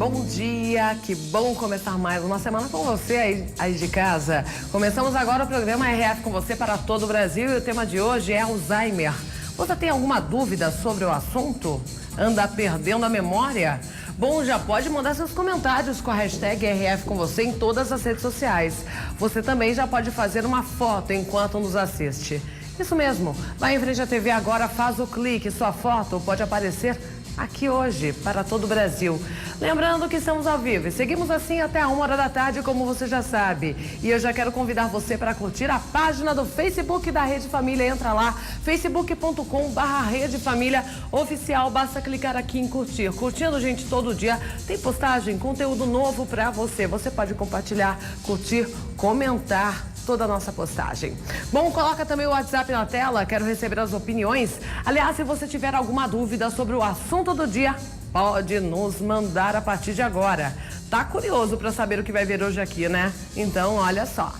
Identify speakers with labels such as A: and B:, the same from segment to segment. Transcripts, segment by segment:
A: bom dia, que bom começar mais uma semana com você aí de casa. Começamos agora o programa RF com você para todo o Brasil e o tema de hoje é Alzheimer. Você tem alguma dúvida sobre o assunto? Anda perdendo a memória? Bom, já pode mandar seus comentários com a hashtag RF com você em todas as redes sociais. Você também já pode fazer uma foto enquanto nos assiste. Isso mesmo, vai em frente à TV agora, faz o clique, sua foto pode aparecer aqui hoje, para todo o Brasil. Lembrando que estamos ao vivo e seguimos assim até a 1h da tarde, como você já sabe. E eu já quero convidar você para curtir a página do Facebook da Rede Família. Entra lá, facebook.com/Rede Família Oficial. Basta clicar aqui em curtir. Curtindo, gente, todo dia tem postagem, conteúdo novo para você. Você pode compartilhar, curtir, comentar toda a nossa postagem. Bom, coloca também o WhatsApp na tela, quero receber as opiniões. Aliás, se você tiver alguma dúvida sobre o assunto do dia, pode nos mandar a partir de agora. Tá curioso para saber o que vai ver hoje aqui, né? Então, olha só.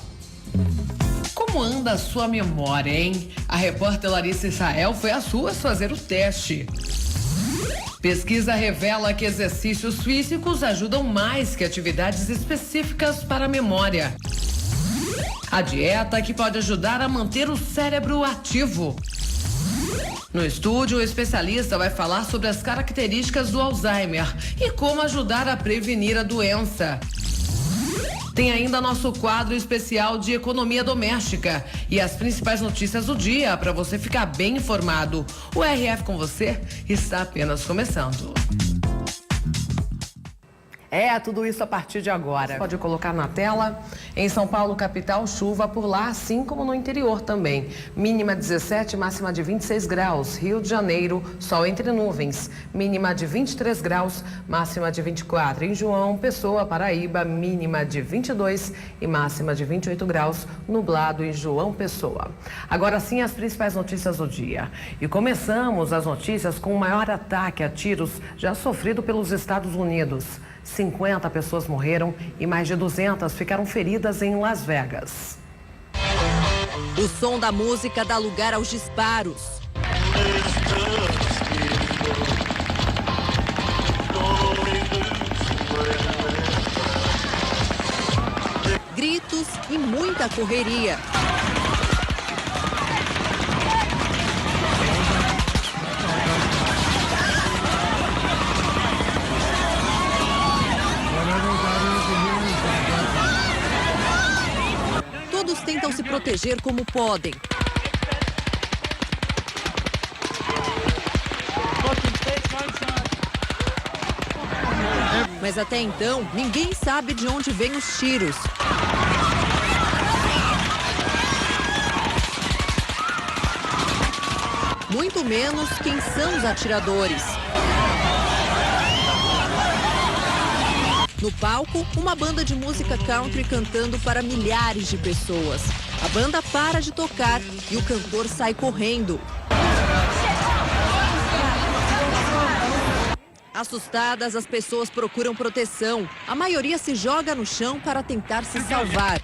A: Como anda a sua memória, hein? A repórter Larissa Israel foi às ruas fazer o teste. Pesquisa revela que exercícios físicos ajudam mais que atividades específicas para a memória. A dieta que pode ajudar a manter o cérebro ativo. No estúdio, o especialista vai falar sobre as características do Alzheimer e como ajudar a prevenir a doença. Tem ainda nosso quadro especial de economia doméstica e as principais notícias do dia para você ficar bem informado. O RF com você está apenas começando. Tudo isso a partir de agora. Pode colocar na tela. Em São Paulo, capital, chuva por lá, assim como no interior também. Mínima 17, máxima de 26 graus. Rio de Janeiro, sol entre nuvens. Mínima de 23 graus, máxima de 24. Em João Pessoa, Paraíba, mínima de 22 e máxima de 28 graus. Nublado em João Pessoa. Agora sim, as principais notícias do dia. E começamos as notícias com o maior ataque a tiros já sofrido pelos Estados Unidos. 50 pessoas morreram e mais de 200 ficaram feridas em Las Vegas.
B: O som da música dá lugar aos disparos. Gritos e muita correria. Todos tentam se proteger como podem. Mas até então, ninguém sabe de onde vêm os tiros. Muito menos quem são os atiradores. No palco, uma banda de música country cantando para milhares de pessoas. A banda para de tocar e o cantor sai correndo. Assustadas, as pessoas procuram proteção. A maioria se joga no chão para tentar se salvar.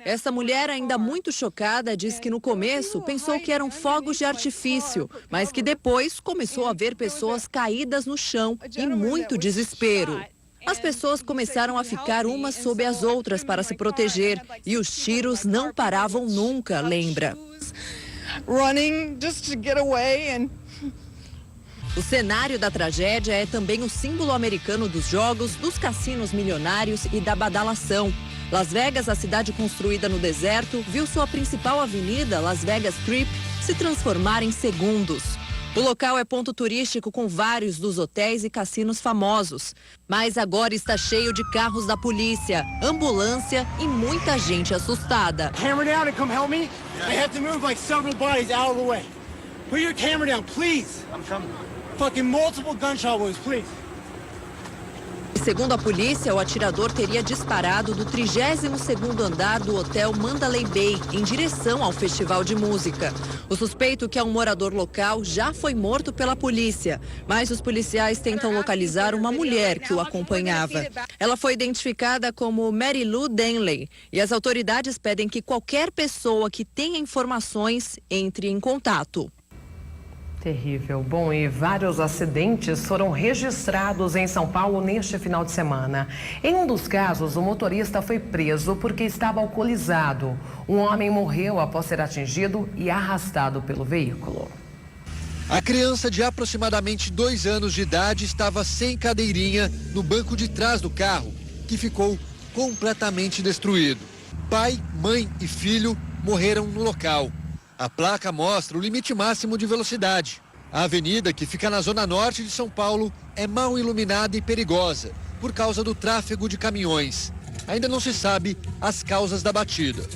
B: Essa mulher, ainda muito chocada, diz que no começo pensou que eram fogos de artifício, mas que depois começou a ver pessoas caídas no chão e muito desespero. As pessoas começaram a ficar umas sob as outras para se proteger e os tiros não paravam nunca, lembra. O cenário da tragédia é também o símbolo americano dos jogos, dos cassinos milionários e da badalação. Las Vegas, a cidade construída no deserto, viu sua principal avenida, Las Vegas Strip, se transformar em segundos. O local é ponto turístico com vários dos hotéis e cassinos famosos. Mas agora está cheio de carros da polícia, ambulância e muita gente assustada.
C: Camera down and come help me. They have to move like several bodies out of the way. Put your camera down, please. I'm coming. Fucking multiple gunshot wounds, please.
B: segundo a polícia, o atirador teria disparado do 32º andar do hotel Mandalay Bay, em direção ao festival de música. O suspeito, que é um morador local, já foi morto pela polícia, mas os policiais tentam localizar uma mulher que o acompanhava. Ela foi identificada como Mary Lou Denley e as autoridades pedem que qualquer pessoa que tenha informações entre em contato.
A: Terrível. Bom, e vários acidentes foram registrados em São Paulo neste final de semana. Em um dos casos, o motorista foi preso porque estava alcoolizado. Um homem morreu após ser atingido e arrastado pelo veículo.
D: A criança de aproximadamente 2 anos de idade estava sem cadeirinha no banco de trás do carro, que ficou completamente destruído. Pai, mãe e filho morreram no local. A placa mostra o limite máximo de velocidade. A avenida, que fica na zona norte de São Paulo, é mal iluminada e perigosa por causa do tráfego de caminhões. Ainda não se sabe as causas da batida.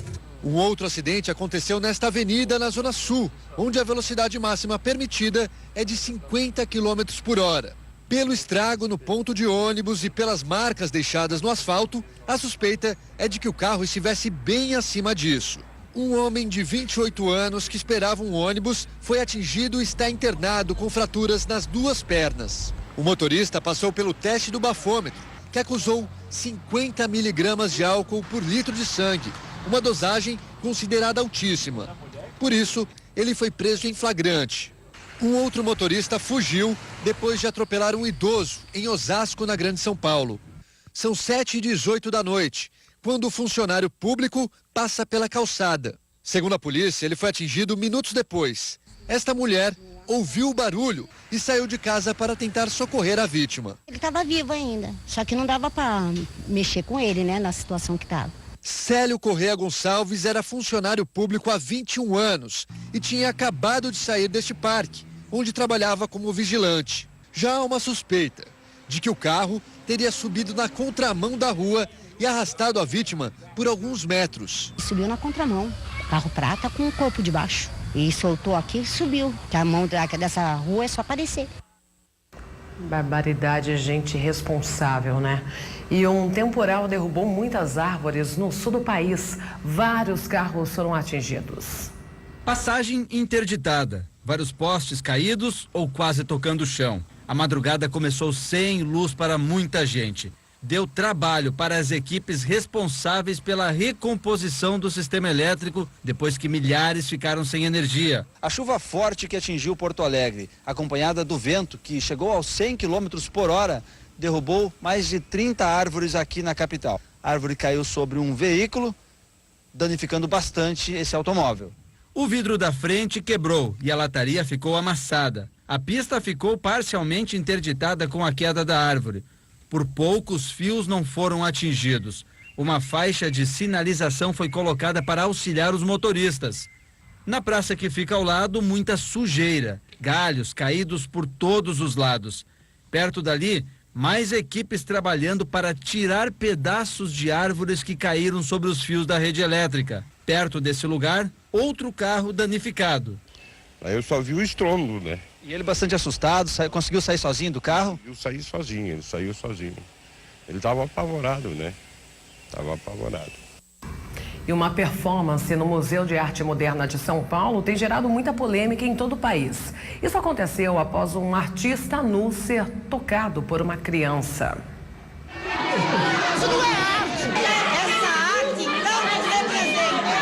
D: Um outro acidente aconteceu nesta avenida na zona sul, onde a velocidade máxima permitida é de 50 km por hora. Pelo estrago no ponto de ônibus e pelas marcas deixadas no asfalto, a suspeita é de que o carro estivesse bem acima disso. Um homem de 28 anos que esperava um ônibus foi atingido e está internado com fraturas nas 2 pernas. O motorista passou pelo teste do bafômetro, que acusou 50 miligramas de álcool por litro de sangue, uma dosagem considerada altíssima. Por isso, ele foi preso em flagrante. Um outro motorista fugiu depois de atropelar um idoso em Osasco, na Grande São Paulo. São 7h18 da noite, quando o funcionário público passa pela calçada. Segundo a polícia, ele foi atingido minutos depois. Esta mulher ouviu o barulho e saiu de casa para tentar socorrer a vítima.
E: Ele estava vivo ainda, só que não dava para mexer com ele, né, na situação que estava.
D: Célio Correia Gonçalves era funcionário público há 21 anos e tinha acabado de sair deste parque, onde trabalhava como vigilante. Já há uma suspeita de que o carro teria subido na contramão da rua e arrastado a vítima por alguns metros.
E: Subiu na contramão, carro prata com o corpo de baixo. E soltou aqui e subiu, que a mão dessa rua é só aparecer.
A: Barbaridade, gente irresponsável, né? E um temporal derrubou muitas árvores no sul do país. Vários carros foram atingidos.
F: Passagem interditada, vários postes caídos ou quase tocando o chão. A madrugada começou sem luz para muita gente. Deu trabalho para as equipes responsáveis pela recomposição do sistema elétrico depois que milhares ficaram sem energia.
G: A chuva forte que atingiu Porto Alegre, acompanhada do vento que chegou aos 100 km por hora, derrubou mais de 30 árvores aqui na capital. A árvore caiu sobre um veículo, danificando bastante esse automóvel.
F: O vidro da frente quebrou e a lataria ficou amassada. A pista ficou parcialmente interditada com a queda da árvore. Por poucos fios não foram atingidos. Uma faixa de sinalização foi colocada para auxiliar os motoristas. Na praça que fica ao lado, muita sujeira, galhos caídos por todos os lados. Perto dali, mais equipes trabalhando para tirar pedaços de árvores que caíram sobre os fios da rede elétrica. Perto desse lugar, outro carro danificado.
H: Aí eu só vi o estrondo, né?
G: E ele bastante assustado, conseguiu sair sozinho do carro?
H: Ele saiu sozinho. Ele estava apavorado, né? Estava apavorado.
A: E uma performance no Museu de Arte Moderna de São Paulo tem gerado muita polêmica em todo o país. Isso aconteceu após um artista nu ser tocado por uma criança.
I: Isso não é arte! Essa arte não nos representa!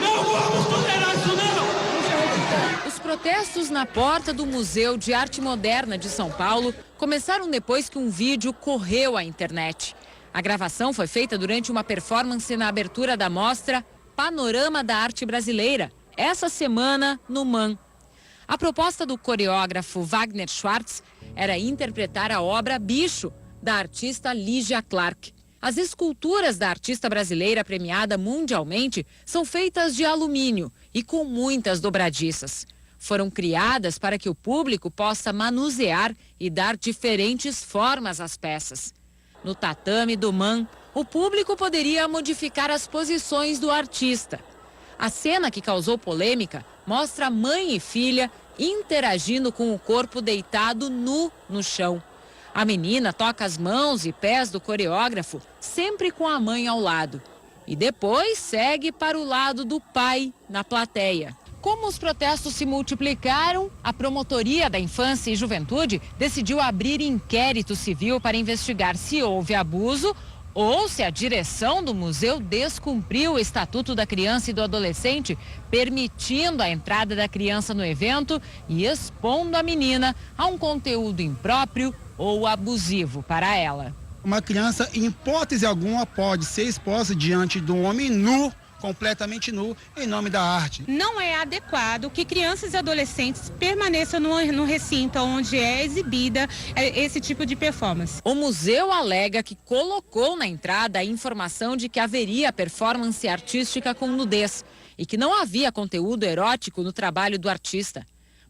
I: Não vamos tolerar isso, não!
J: Os protestos na porta do Museu de Arte Moderna de São Paulo começaram depois que um vídeo correu à internet. A gravação foi feita durante uma performance na abertura da mostra Panorama da Arte Brasileira, essa semana no MAN. A proposta do coreógrafo Wagner Schwartz era interpretar a obra Bicho, da artista Lígia Clark. As esculturas da artista brasileira premiada mundialmente são feitas de alumínio e com muitas dobradiças. Foram criadas para que o público possa manusear e dar diferentes formas às peças. No tatame do MAN, o público poderia modificar as posições do artista. A cena que causou polêmica mostra mãe e filha interagindo com o corpo deitado nu no chão. A menina toca as mãos e pés do coreógrafo, sempre com a mãe ao lado. E depois segue para o lado do pai, na plateia. Como os protestos se multiplicaram, a Promotoria da Infância e Juventude decidiu abrir inquérito civil para investigar se houve abuso ou se a direção do museu descumpriu o Estatuto da Criança e do Adolescente, permitindo a entrada da criança no evento e expondo a menina a um conteúdo impróprio ou abusivo para ela.
K: Uma criança, em hipótese alguma, pode ser exposta diante de um homem nu, completamente nu, em nome da arte.
L: Não é adequado que crianças e adolescentes permaneçam no recinto onde é exibida esse tipo de performance.
J: O museu alega que colocou na entrada a informação de que haveria performance artística com nudez e que não havia conteúdo erótico no trabalho do artista.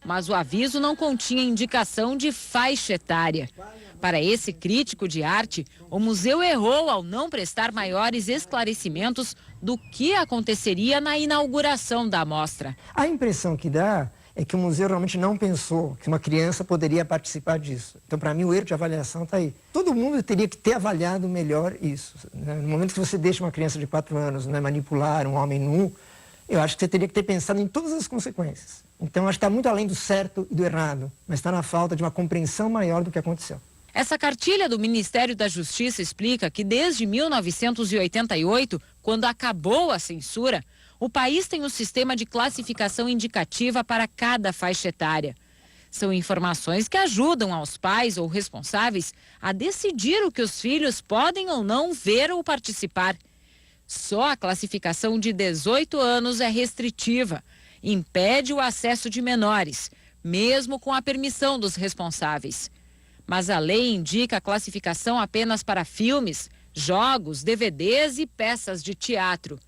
J: Mas o aviso não continha indicação de faixa etária. Para esse crítico de arte, o museu errou ao não prestar maiores esclarecimentos do que aconteceria na inauguração da mostra.
M: A impressão que dá é que o museu realmente não pensou que uma criança poderia participar disso. Então, para mim, o erro de avaliação está aí. Todo mundo teria que ter avaliado melhor isso, né? No momento que você deixa uma criança de 4 anos, né, manipular um homem nu, eu acho que você teria que ter pensado em todas as consequências. Então, acho que está muito além do certo e do errado, mas está na falta de uma compreensão maior do que aconteceu.
J: Essa cartilha do Ministério da Justiça explica que desde 1988, quando acabou a censura, o país tem um sistema de classificação indicativa para cada faixa etária. São informações que ajudam aos pais ou responsáveis a decidir o que os filhos podem ou não ver ou participar. Só a classificação de 18 anos é restritiva, impede o acesso de menores, mesmo com a permissão dos responsáveis. Mas a lei indica a classificação apenas para filmes, jogos, DVDs e peças de teatro.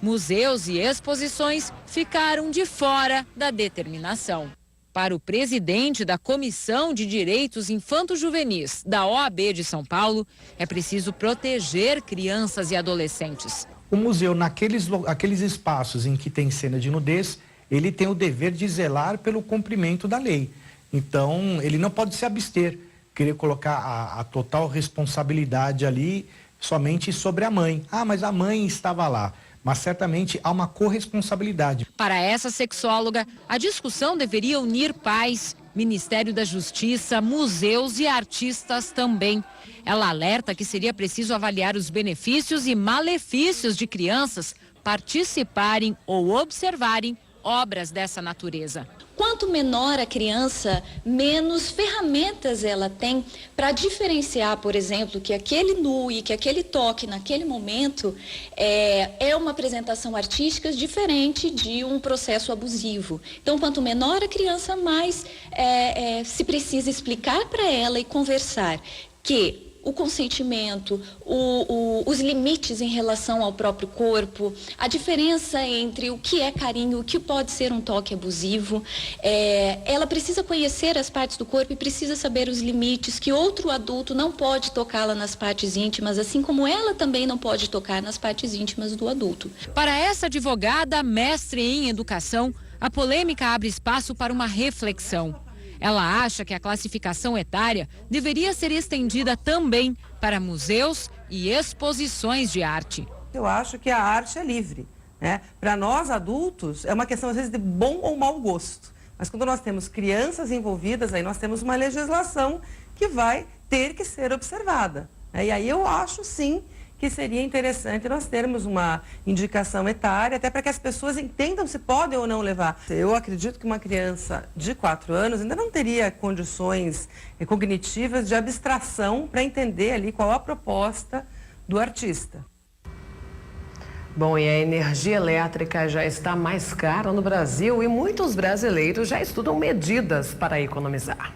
J: Museus e exposições ficaram de fora da determinação. Para o presidente da Comissão de Direitos Infanto-Juvenis da OAB de São Paulo, é preciso proteger crianças e adolescentes.
N: O museu, naqueles espaços em que tem cena de nudez, ele tem o dever de zelar pelo cumprimento da lei. Então, ele não pode se abster, querer colocar a total responsabilidade ali somente sobre a mãe. Ah, mas a mãe estava lá. Mas certamente há uma corresponsabilidade.
J: Para essa sexóloga, a discussão deveria unir pais, Ministério da Justiça, museus e artistas também. Ela alerta que seria preciso avaliar os benefícios e malefícios de crianças participarem ou observarem obras dessa natureza.
O: Quanto menor a criança, menos ferramentas ela tem para diferenciar, por exemplo, que aquele nu e que aquele toque naquele momento é uma apresentação artística diferente de um processo abusivo. Então, quanto menor a criança, mais se precisa explicar para ela e conversar que o consentimento, os limites em relação ao próprio corpo, a diferença entre o que é carinho, o que pode ser um toque abusivo. Ela precisa conhecer as partes do corpo e precisa saber os limites, que outro adulto não pode tocá-la nas partes íntimas, assim como ela também não pode tocar nas partes íntimas do adulto.
J: Para essa advogada, mestre em educação, a polêmica abre espaço para uma reflexão. Ela acha que a classificação etária deveria ser estendida também para museus e exposições de arte.
P: Eu acho que a arte é livre, né? Para nós adultos é uma questão às vezes de bom ou mau gosto. Mas quando nós temos crianças envolvidas, aí nós temos uma legislação que vai ter que ser observada. E aí eu acho sim que seria interessante nós termos uma indicação etária, até para que as pessoas entendam se podem ou não levar. Eu acredito que uma criança de 4 anos ainda não teria condições cognitivas de abstração para entender ali qual a proposta do artista.
A: Bom, e a energia elétrica já está mais cara no Brasil e muitos brasileiros já estudam medidas para economizar.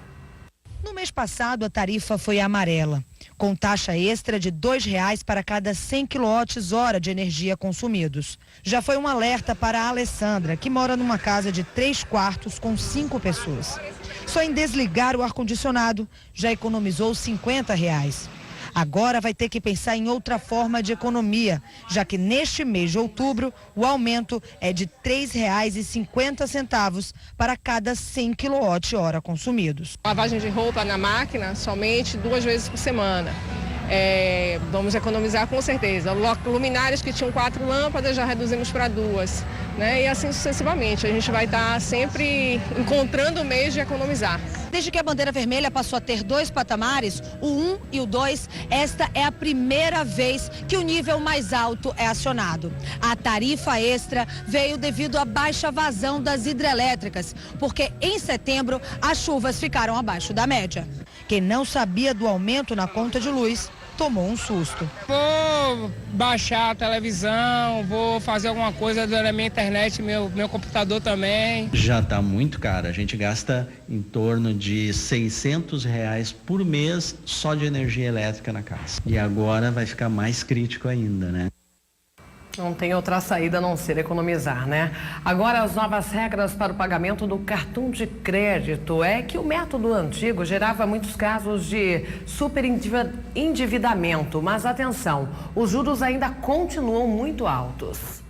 Q: No mês passado, a tarifa foi amarela, com taxa extra de R$ 2,00 para cada 100 kWh de energia consumidos. Já foi um alerta para a Alessandra, que mora numa casa de 3 quartos com 5 pessoas. Só em desligar o ar-condicionado já economizou R$ 50. Agora vai ter que pensar em outra forma de economia, já que neste mês de outubro o aumento é de R$ 3,50 para cada 100 kWh consumidos.
R: Lavagem de roupa na máquina somente 2 vezes por semana. Vamos economizar com certeza. Luminárias que tinham 4 lâmpadas já reduzimos para 2, né? E assim sucessivamente. A gente vai estar sempre encontrando meios de economizar.
Q: Desde que a bandeira vermelha passou a ter 2 patamares, o 1 e o 2, esta é a primeira vez que o nível mais alto é acionado. A tarifa extra veio devido à baixa vazão das hidrelétricas, porque em setembro as chuvas ficaram abaixo da média. Quem não sabia do aumento na conta de luz tomou um susto.
R: Vou baixar a televisão, vou fazer alguma coisa na minha internet, meu computador também.
S: Já está muito caro, a gente gasta em torno de R$600 por mês só de energia elétrica na casa. E agora vai ficar mais crítico ainda, né?
A: Não tem outra saída a não ser economizar, né? Agora, as novas regras para o pagamento do cartão de crédito é que o método antigo gerava muitos casos de superendividamento, mas atenção, os juros ainda continuam muito altos.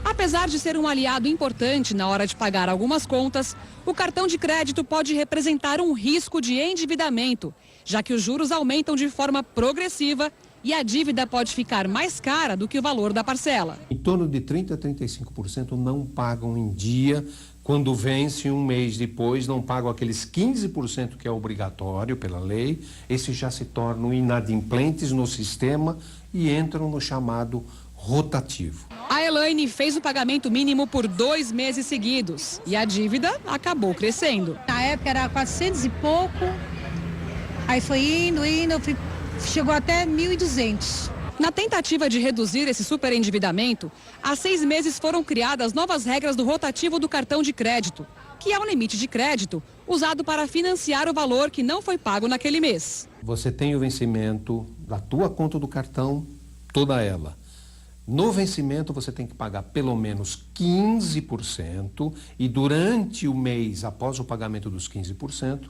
J: Apesar de ser um aliado importante na hora de pagar algumas contas, o cartão de crédito pode representar um risco de endividamento, já que os juros aumentam de forma progressiva e a dívida pode ficar mais cara do que o valor da parcela.
T: Em torno de 30% a 35% não pagam em dia. Quando vence um mês depois, não pagam aqueles 15% que é obrigatório pela lei. Esses já se tornam inadimplentes no sistema e entram no chamado rotativo.
J: A Elaine fez o pagamento mínimo por 2 meses seguidos e a dívida acabou crescendo.
U: Na época era 400 e pouco, aí foi indo, chegou até 1.200.
J: Na tentativa de reduzir esse superendividamento, há 6 meses foram criadas novas regras do rotativo do cartão de crédito, que é um limite de crédito usado para financiar o valor que não foi pago naquele mês.
T: Você tem o vencimento da tua conta do cartão, toda ela. No vencimento você tem que pagar pelo menos 15% e durante o mês, após o pagamento dos 15%,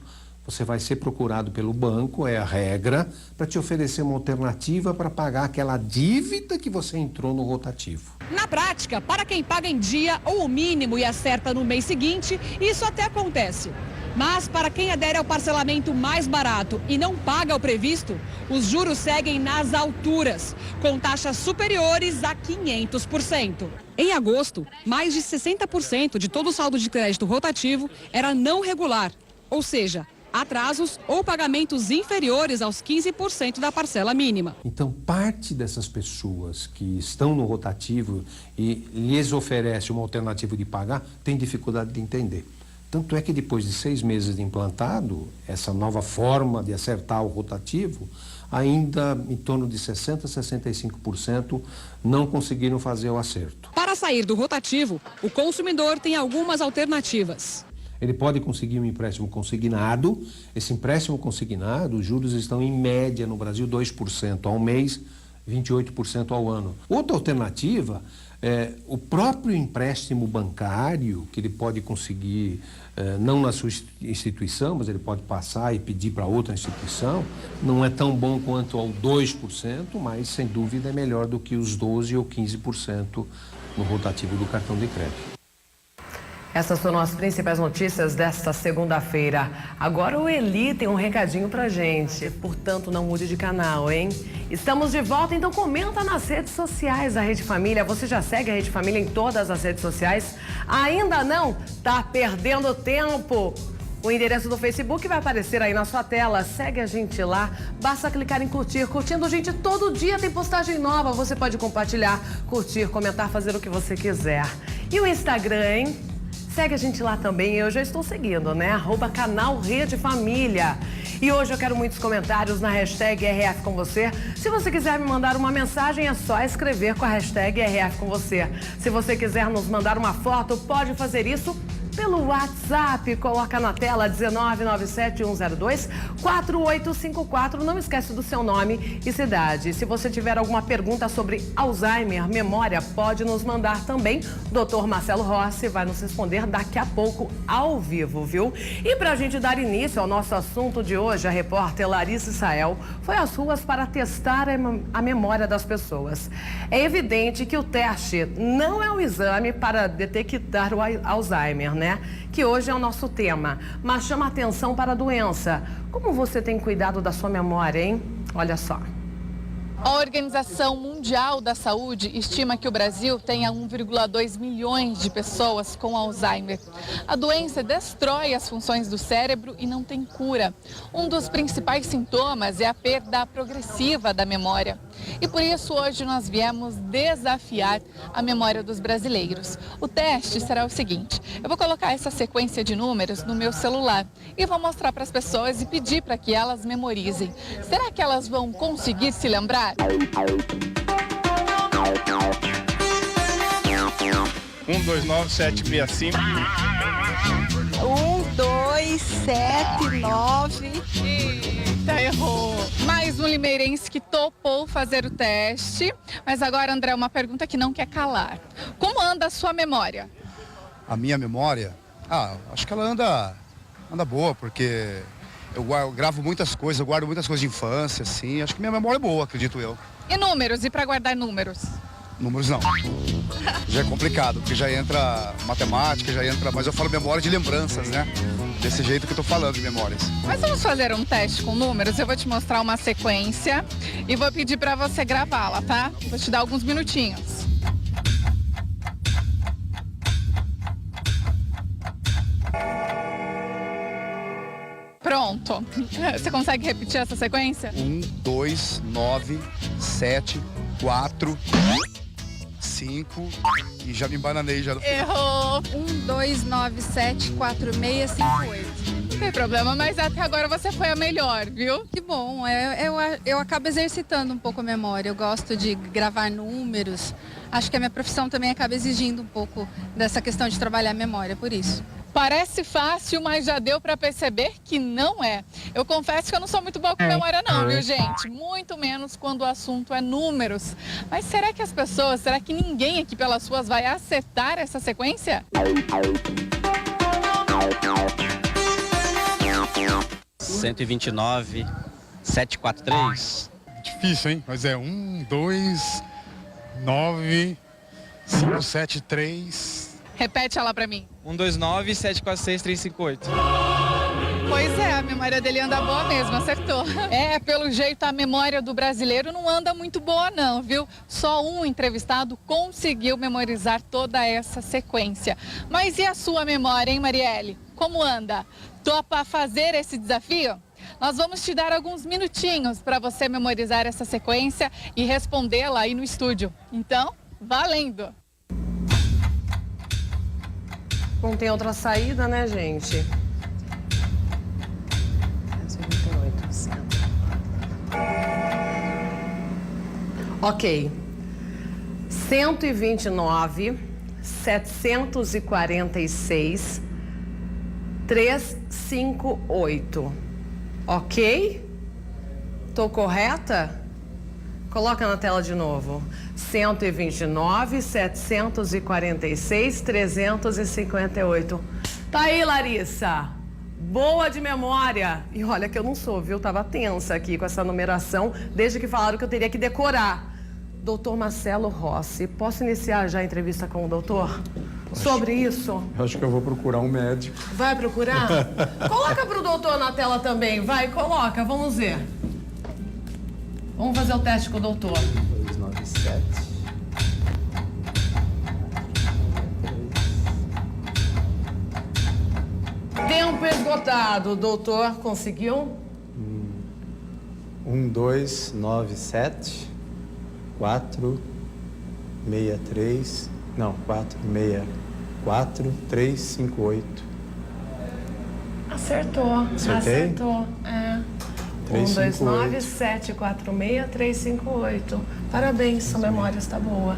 T: você vai ser procurado pelo banco, é a regra, para te oferecer uma alternativa para pagar aquela dívida que você entrou no rotativo.
J: Na prática, para quem paga em dia ou o mínimo e acerta no mês seguinte, isso até acontece. Mas para quem adere ao parcelamento mais barato e não paga o previsto, os juros seguem nas alturas, com taxas superiores a 500%. Em agosto, mais de 60% de todo o saldo de crédito rotativo era não regular, ou seja, atrasos ou pagamentos inferiores aos 15% da parcela mínima.
T: Então, parte dessas pessoas que estão no rotativo e lhes oferece uma alternativa de pagar, tem dificuldade de entender. Tanto é que depois de 6 meses de implantado, essa nova forma de acertar o rotativo, ainda em torno de 60% a 65% não conseguiram fazer o acerto.
J: Para sair do rotativo, o consumidor tem algumas alternativas.
T: Ele pode conseguir um empréstimo consignado. Esse empréstimo consignado, os juros estão em média no Brasil 2% ao mês, 28% ao ano. Outra alternativa é o próprio empréstimo bancário, que ele pode conseguir não na sua instituição, mas ele pode passar e pedir para outra instituição. Não é tão bom quanto ao 2%, mas sem dúvida é melhor do que os 12% ou 15% no rotativo do cartão de crédito.
A: Essas foram as principais notícias desta segunda-feira. Agora o Eli tem um recadinho pra gente. Portanto, não mude de canal, hein? Estamos de volta, então comenta nas redes sociais da Rede Família. Você já segue a Rede Família em todas as redes sociais? Ainda não? Tá perdendo tempo. O endereço do Facebook vai aparecer aí na sua tela. Segue a gente lá. Basta clicar em curtir. Curtindo, gente, todo dia tem postagem nova. Você pode compartilhar, curtir, comentar, fazer o que você quiser. E o Instagram, hein? Segue a gente lá também, eu já estou seguindo, né? @canal Rede Família. E hoje eu quero muitos comentários na hashtag RF com você. Se você quiser me mandar uma mensagem, é só escrever com a hashtag RF com você. Se você quiser nos mandar uma foto, pode fazer isso pelo WhatsApp. Coloca na tela 19971024854. Não esquece do seu nome e cidade. Se você tiver alguma pergunta sobre Alzheimer, memória, pode nos mandar também. Dr. Marcelo Rossi vai nos responder daqui a pouco ao vivo, viu? E pra gente dar início ao nosso assunto de hoje, a repórter Larissa Israel foi às ruas para testar a memória das pessoas. É evidente que o teste não é um exame para detectar o Alzheimer, né? Que hoje é o nosso tema, mas chama atenção para a doença. Como você tem cuidado da sua memória, hein? Olha só.
C: A Organização Mundial da Saúde estima que o Brasil tenha 1,2 milhões de pessoas com Alzheimer. A doença destrói as funções do cérebro e não tem cura. Um dos principais sintomas é a perda progressiva da memória. E por isso hoje nós viemos desafiar a memória dos brasileiros. O teste será o seguinte: eu vou colocar essa sequência de números no meu celular e vou mostrar para as pessoas e pedir para que elas memorizem. Será que elas vão conseguir se lembrar?
V: 129765.
C: 1279. Eita, errou. Mais um limeirense que topou fazer o teste. Mas agora, André, uma pergunta que não quer calar. Como anda a sua memória?
W: A minha memória? Acho que ela anda boa, porque eu gravo muitas coisas, eu guardo muitas coisas de infância, assim. Acho que minha memória é boa, acredito eu.
C: E números? E para guardar números?
W: Números não. Já é complicado, porque já entra matemática, mas eu falo memória de lembranças, né? Desse jeito que eu tô falando de memórias.
C: Mas vamos fazer um teste com números? Eu vou te mostrar uma sequência e vou pedir para você gravá-la, tá? Vou te dar alguns minutinhos. Pronto. Você consegue repetir essa sequência?
W: 1, 2, 9, 7, 4, 5 e já me embananei já.
C: Errou. 12974658. Não tem problema, mas até agora você foi a melhor, viu?
X: Que bom. Eu acabo exercitando um pouco a memória. Eu gosto de gravar números. Acho que a minha profissão também acaba exigindo um pouco dessa questão de trabalhar a memória, por isso.
C: Parece fácil, mas já deu para perceber que não é. Eu confesso que eu não sou muito boa com memória não, viu, gente? Muito menos quando o assunto é números. Mas será que será que ninguém aqui pelas ruas vai acertar essa sequência?
Y: 129, 743.
V: Difícil, hein? Mas é 1, 2, 9, 5, 7, 3...
C: Repete ela pra mim.
Y: 129-746-358.
C: Pois é, a memória dele anda boa mesmo, acertou. Pelo jeito a memória do brasileiro não anda muito boa não, viu? Só um entrevistado conseguiu memorizar toda essa sequência. Mas e a sua memória, hein, Marielle? Como anda? Topa fazer esse desafio? Nós vamos te dar alguns minutinhos para você memorizar essa sequência e respondê-la aí no estúdio. Então, valendo!
A: Não tem outra saída, né, gente? 128. Ok. 129, 746, 358. Ok? Tô correta? Coloca na tela de novo. 129, 746, 358. Tá aí, Larissa. Boa de memória. E olha que eu não sou, viu? Tava tensa aqui com essa numeração, desde que falaram que eu teria que decorar. Doutor Marcelo Rossi, posso iniciar já a entrevista com o doutor? Sobre isso?
V: Acho que eu vou procurar um médico.
A: Vai procurar? Coloca pro doutor na tela também. Vai, coloca. Vamos ver. Vamos fazer o teste com o doutor.
V: 297.
A: Tempo esgotado. Doutor, conseguiu?
V: 1297 463. Não, 464 358.
A: Acertou.
V: Acertei?
A: Acertou. 129 746 358. Parabéns, sua memória está boa.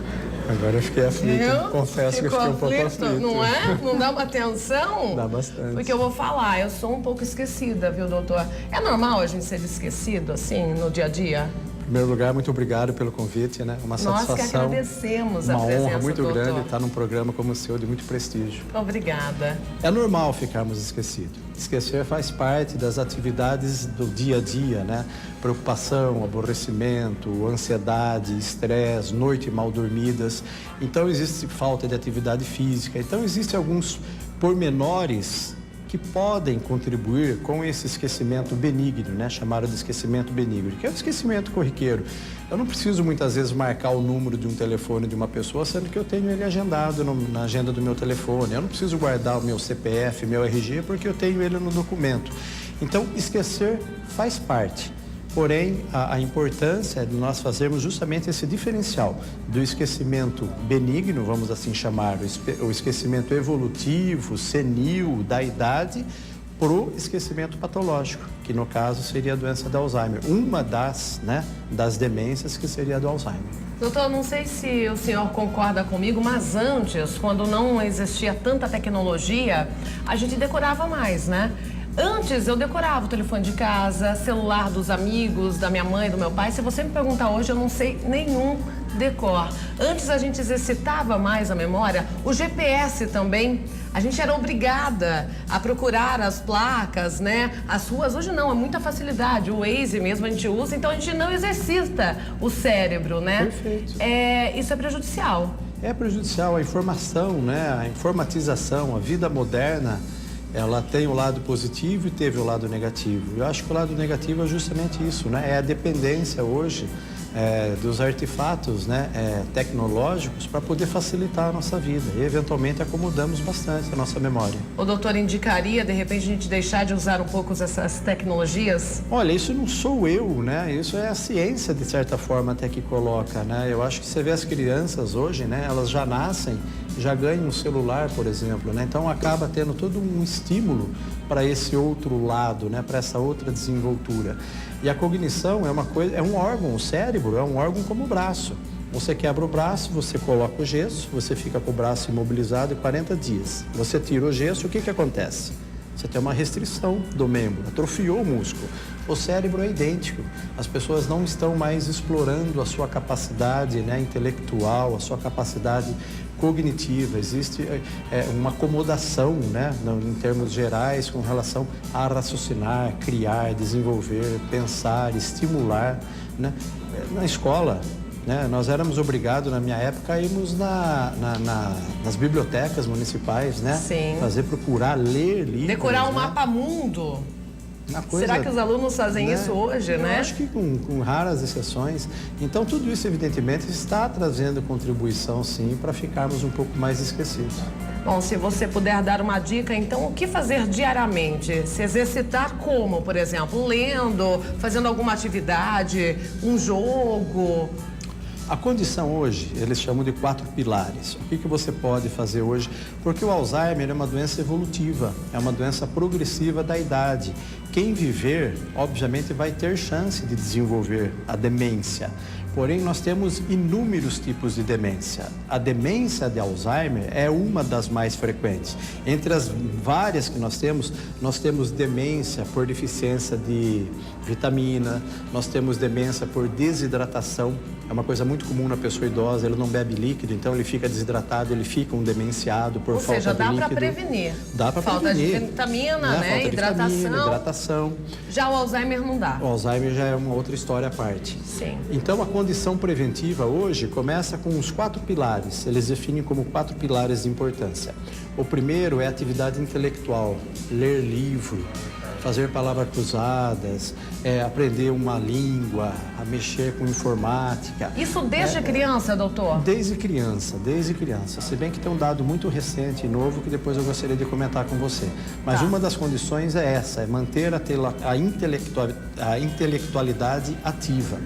B: Agora eu fiquei aflito, confesso que eu fiquei um pouco aflito.
A: Não é? Não dá uma tensão?
B: Dá bastante.
A: Porque eu vou falar, eu sou um pouco esquecida, viu, doutor? É normal a gente ser esquecido, assim, no dia a dia?
B: Em primeiro lugar, muito obrigado pelo convite, né? Uma satisfação.
A: Nós que agradecemos a presença,
B: uma honra muito
A: doutor.
B: grande estar num programa como o seu, de muito prestígio.
A: Obrigada.
B: É normal ficarmos esquecidos. Esquecer faz parte das atividades do dia a dia, né? Preocupação, aborrecimento, ansiedade, estresse, noite mal dormidas. Então, existe falta de atividade física. Então, existem alguns pormenores que podem contribuir com esse esquecimento benigno, né? Chamado de esquecimento benigno, que é o esquecimento corriqueiro. Eu não preciso muitas vezes marcar o número de um telefone de uma pessoa, sendo que eu tenho ele agendado na agenda do meu telefone. Eu não preciso guardar o meu CPF, meu RG, porque eu tenho ele no documento. Então, esquecer faz parte. Porém, a importância é de nós fazermos justamente esse diferencial do esquecimento benigno, vamos assim chamar, o esquecimento evolutivo, senil, da idade, para o esquecimento patológico, que no caso seria a doença de Alzheimer. Uma das demências que seria a do Alzheimer.
A: Doutor, não sei se o senhor concorda comigo, mas antes, quando não existia tanta tecnologia, a gente decorava mais, né? Antes eu decorava o telefone de casa, celular dos amigos, da minha mãe, do meu pai. Se você me perguntar hoje, eu não sei nenhum decor. Antes a gente exercitava mais a memória. O GPS também, a gente era obrigada a procurar as placas, né? As ruas, hoje não, é muita facilidade. O Waze mesmo a gente usa, então a gente não exercita o cérebro, né?
B: Perfeito.
A: Isso é prejudicial.
B: É prejudicial a informação, né? A informatização, a vida moderna. Ela tem o lado positivo e teve o lado negativo. Eu acho que o lado negativo é justamente isso, né? É a dependência hoje dos artefatos, né? Tecnológicos para poder facilitar a nossa vida. E, eventualmente, acomodamos bastante a nossa memória.
A: O doutor indicaria, de repente, a gente deixar de usar um pouco essas tecnologias?
B: Olha, isso não sou eu, né? Isso é a ciência, de certa forma, até que coloca, né? Eu acho que você vê as crianças hoje, né? Elas já nascem, já ganham um celular, por exemplo, né? Então acaba tendo todo um estímulo para esse outro lado, né? Para essa outra desenvoltura. E a cognição é uma coisa, é um órgão, o cérebro é um órgão como o braço. Você quebra o braço, você coloca o gesso, você fica com o braço imobilizado em 40 dias. Você tira o gesso, o que acontece? Você tem uma restrição do membro, atrofiou o músculo. O cérebro é idêntico. As pessoas não estão mais explorando a sua capacidade, né, intelectual, a sua capacidade cognitiva. Existe uma acomodação, né, em termos gerais, com relação a raciocinar, criar, desenvolver, pensar, estimular, né? Na escola, né, nós éramos obrigados, na minha época, a irmos nas bibliotecas municipais, né?
A: Sim.
B: Procurar, ler livros.
A: Decorar o mapa mundo. Será que os alunos fazem isso hoje, né?
B: Eu acho que com raras exceções. Então, tudo isso, evidentemente, está trazendo contribuição, sim, para ficarmos um pouco mais esquecidos.
A: Bom, se você puder dar uma dica, então, o que fazer diariamente? Se exercitar como, por exemplo? Lendo, fazendo alguma atividade, um jogo?
B: A condição hoje, eles chamam de 4 pilares. O que você pode fazer hoje? Porque o Alzheimer é uma doença evolutiva, é uma doença progressiva da idade. Quem viver, obviamente, vai ter chance de desenvolver a demência. Porém, nós temos inúmeros tipos de demência. A demência de Alzheimer é uma das mais frequentes. Entre as várias que nós temos demência por deficiência de vitamina, nós temos demência por desidratação. É uma coisa muito comum na pessoa idosa, ele não bebe líquido, então ele fica desidratado, ele fica um demenciado por falta de líquido.
A: Ou seja, dá para prevenir.
B: Dá para prevenir.
A: Falta de vitamina, né?
B: Falta de
A: Hidratação.
B: vitamina, hidratação.
A: Já o Alzheimer não dá.
B: O Alzheimer já é uma outra história à parte.
A: Sim.
B: Então, a condição preventiva hoje começa com os 4 pilares. Eles definem como 4 pilares de importância. O primeiro é a atividade intelectual, ler livro, fazer palavras cruzadas, aprender uma língua, a mexer com informática.
A: Isso desde criança, doutor?
B: Desde criança. Se bem que tem um dado muito recente e novo que depois eu gostaria de comentar com você. Mas uma das condições é essa, é manter a intelectualidade ativa.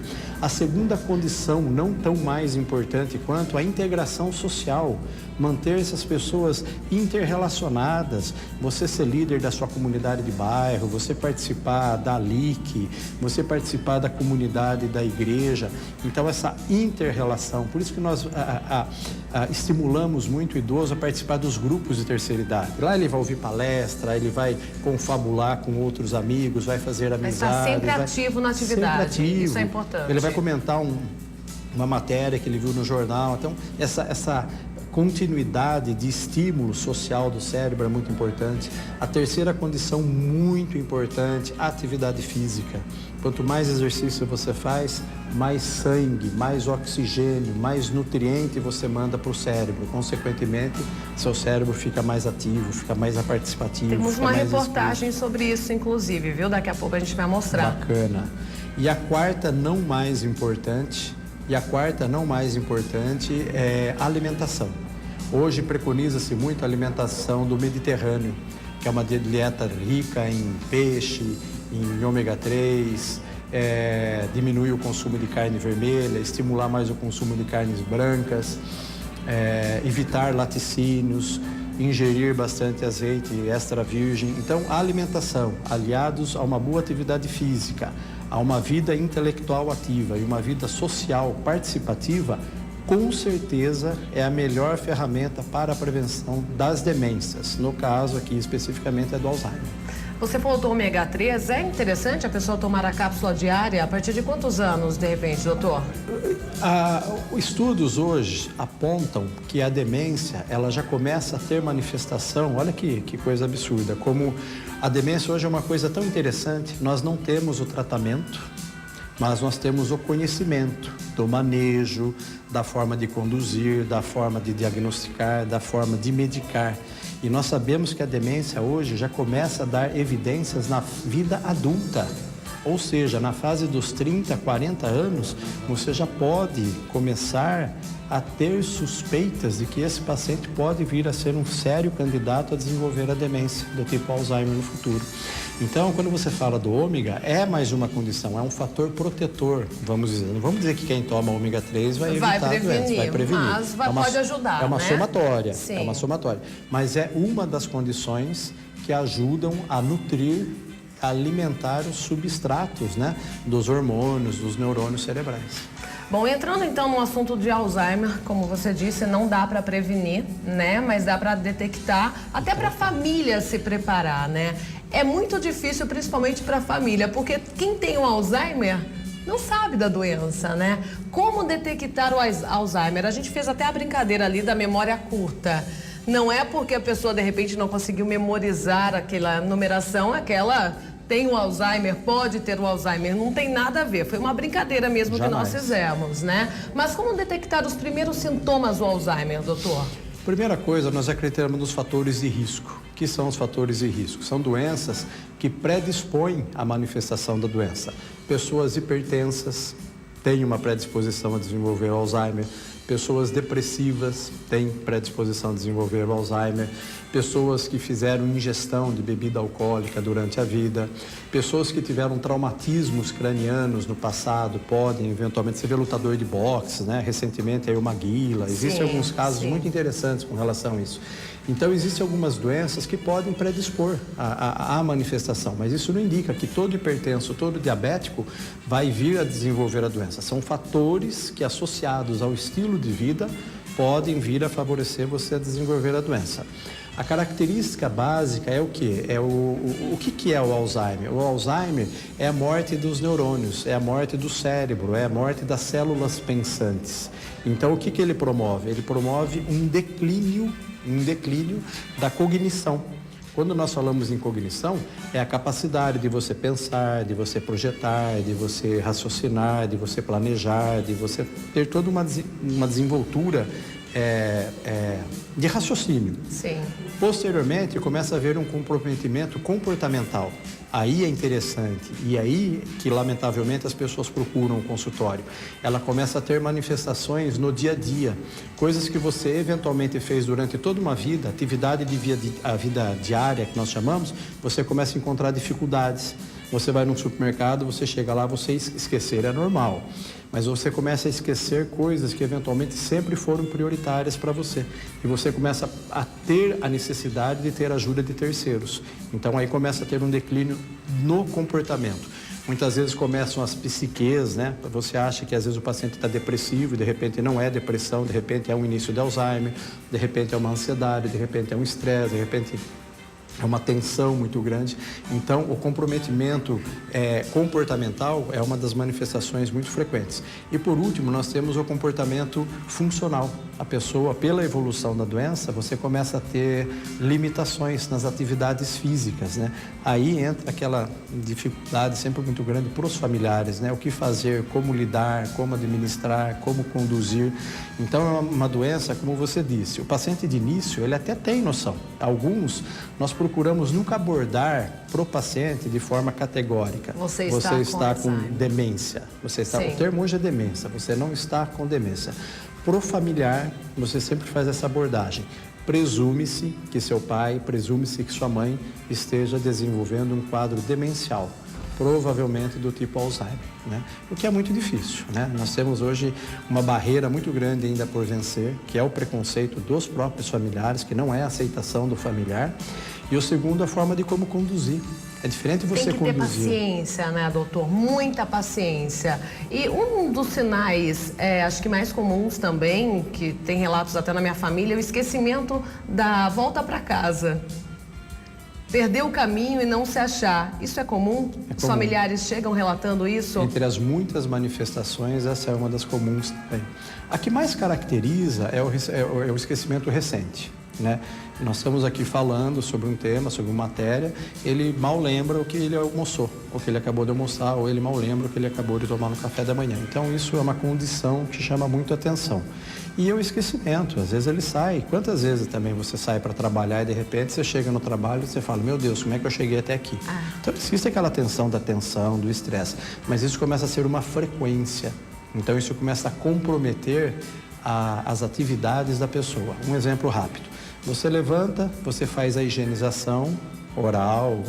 B: A segunda condição, não tão mais importante quanto a integração social, manter essas pessoas interrelacionadas, você ser líder da sua comunidade de bairro, bairro, você participar da LIC, você participar da comunidade, da igreja. Então, essa inter-relação, por isso que nós estimulamos muito o idoso a participar dos grupos de terceira idade. Lá ele vai ouvir palestra, ele vai confabular com outros amigos, vai fazer amizade.
A: Vai estar sempre ativo na atividade,
B: sempre ativo.
A: Isso é importante.
B: Ele vai comentar uma matéria que ele viu no jornal. Então, essa continuidade de estímulo social do cérebro é muito importante. A terceira condição muito importante, a atividade física. Quanto mais exercício você faz, mais sangue, mais oxigênio, mais nutriente você manda para o cérebro. Consequentemente, seu cérebro fica mais ativo, fica mais participativo.
A: Temos uma reportagem sobre isso, inclusive, viu? Daqui a pouco a gente vai mostrar.
B: Bacana. E a quarta, não mais importante, é a alimentação. Hoje preconiza-se muito a alimentação do Mediterrâneo, que é uma dieta rica em peixe, em ômega 3, diminuir o consumo de carne vermelha, estimular mais o consumo de carnes brancas, evitar laticínios, ingerir bastante azeite extra virgem. Então, a alimentação, aliados a uma boa atividade física, a uma vida intelectual ativa e uma vida social participativa, com certeza é a melhor ferramenta para a prevenção das demências. No caso aqui, especificamente, é do Alzheimer.
A: Você falou do ômega 3, é interessante a pessoa tomar a cápsula diária? A partir de quantos anos, de repente, doutor?
B: Estudos hoje apontam que a demência, ela já começa a ter manifestação, olha que coisa absurda, como a demência hoje é uma coisa tão interessante, nós não temos o tratamento, mas nós temos o conhecimento do manejo, da forma de conduzir, da forma de diagnosticar, da forma de medicar. E nós sabemos que a demência hoje já começa a dar evidências na vida adulta. Ou seja, na fase dos 30, 40 anos, você já pode começar a ter suspeitas de que esse paciente pode vir a ser um sério candidato a desenvolver a demência do tipo Alzheimer no futuro. Então, quando você fala do ômega, é mais uma condição, é um fator protetor, vamos dizer. Não vamos dizer que quem toma ômega 3 vai evitar a doença, vai prevenir.
A: Mas pode ajudar,
B: É uma somatória,
A: Sim.
B: é uma somatória. Mas é uma das condições que ajudam a nutrir, a alimentar os substratos, né, dos hormônios, dos neurônios cerebrais.
A: Bom, entrando então no assunto de Alzheimer, como você disse, não dá para prevenir, né? Mas dá para detectar, até para a família se preparar, né? É muito difícil, principalmente para a família, porque quem tem o Alzheimer não sabe da doença, né? Como detectar o Alzheimer? A gente fez até a brincadeira ali da memória curta. Não é porque a pessoa, de repente, não conseguiu memorizar aquela numeração, aquela tem o Alzheimer, pode ter o Alzheimer, não tem nada a ver. Foi uma brincadeira mesmo que nós fizemos, né? Mas como detectar os primeiros sintomas do Alzheimer, doutor?
B: Primeira coisa, nós acreditamos nos fatores de risco. O que são os fatores de risco? São doenças que predispõem à manifestação da doença. Pessoas hipertensas têm uma predisposição a desenvolver o Alzheimer. Pessoas depressivas têm predisposição a desenvolver o Alzheimer. Pessoas que fizeram ingestão de bebida alcoólica durante a vida. Pessoas que tiveram traumatismos cranianos no passado podem, eventualmente, você vê lutador de boxe, né? Recentemente aí o Maguila. Existem alguns casos muito interessantes com relação a isso. Então, existem algumas doenças que podem predispor à manifestação, mas isso não indica que todo hipertenso, todo diabético vai vir a desenvolver a doença. São fatores que, associados ao estilo de vida, podem vir a favorecer você a desenvolver a doença. A característica básica é o quê? O que é o Alzheimer? O Alzheimer é a morte dos neurônios, é a morte do cérebro, é a morte das células pensantes. Então, o que ele promove? Ele promove um declínio da cognição. Quando nós falamos em cognição, é a capacidade de você pensar, de você projetar, de você raciocinar, de você planejar, de você ter toda uma desenvoltura de raciocínio.
A: Sim.
B: Posteriormente, começa a haver um comprometimento comportamental. Aí é interessante, e aí que, lamentavelmente, as pessoas procuram o consultório. Ela começa a ter manifestações no dia a dia, coisas que você eventualmente fez durante toda uma vida, atividade a vida diária, que nós chamamos, você começa a encontrar dificuldades. Você vai num supermercado, você chega lá, você esquecer é normal. Mas você começa a esquecer coisas que eventualmente sempre foram prioritárias para você. E você começa a ter a necessidade de ter ajuda de terceiros. Então aí começa a ter um declínio no comportamento. Muitas vezes começam as psiques, né? Você acha que às vezes o paciente está depressivo e de repente não é depressão, de repente é um início de Alzheimer, de repente é uma ansiedade, de repente é um estresse, de repente é uma tensão muito grande. Então, o comprometimento comportamental é uma das manifestações muito frequentes. E, por último, nós temos o comportamento funcional. A pessoa, pela evolução da doença, você começa a ter limitações nas atividades físicas, né? Aí entra aquela dificuldade sempre muito grande para os familiares, né? O que fazer, como lidar, como administrar, como conduzir. Então, é uma doença, como você disse, o paciente de início, ele até tem noção. Alguns, nós procuramos nunca abordar para o paciente de forma categórica.
A: Você está
B: com demência. O termo hoje é demência. Você não está com demência. Para o familiar, você sempre faz essa abordagem. Presume-se que seu pai, presume-se que sua mãe esteja desenvolvendo um quadro demencial, provavelmente do tipo Alzheimer, né? O que é muito difícil, né? Nós temos hoje uma barreira muito grande ainda por vencer, que é o preconceito dos próprios familiares, que não é a aceitação do familiar. E o segundo, a forma de como conduzir. É diferente você conduzir.
A: Tem que ter paciência, né, doutor? Muita paciência. E um dos sinais, acho que mais comuns também, que tem relatos até na minha família, é o esquecimento da volta para casa. Perder o caminho e não se achar. Isso é comum? Os familiares chegam relatando isso?
B: Entre as muitas manifestações, essa é uma das comuns também. A que mais caracteriza é o esquecimento recente, né? Nós estamos aqui falando sobre um tema, sobre uma matéria, ele mal lembra o que ele almoçou, o que ele acabou de almoçar, ou ele mal lembra o que ele acabou de tomar no café da manhã. Então, isso é uma condição que chama muito atenção. E o esquecimento, às vezes ele sai. Quantas vezes também você sai para trabalhar e de repente você chega no trabalho e você fala, meu Deus, como é que eu cheguei até aqui? Então, existe aquela tensão da tensão, do estresse, mas isso começa a ser uma frequência. Então, isso começa a comprometer as atividades da pessoa. Um exemplo rápido. Você levanta, você faz a higienização oral,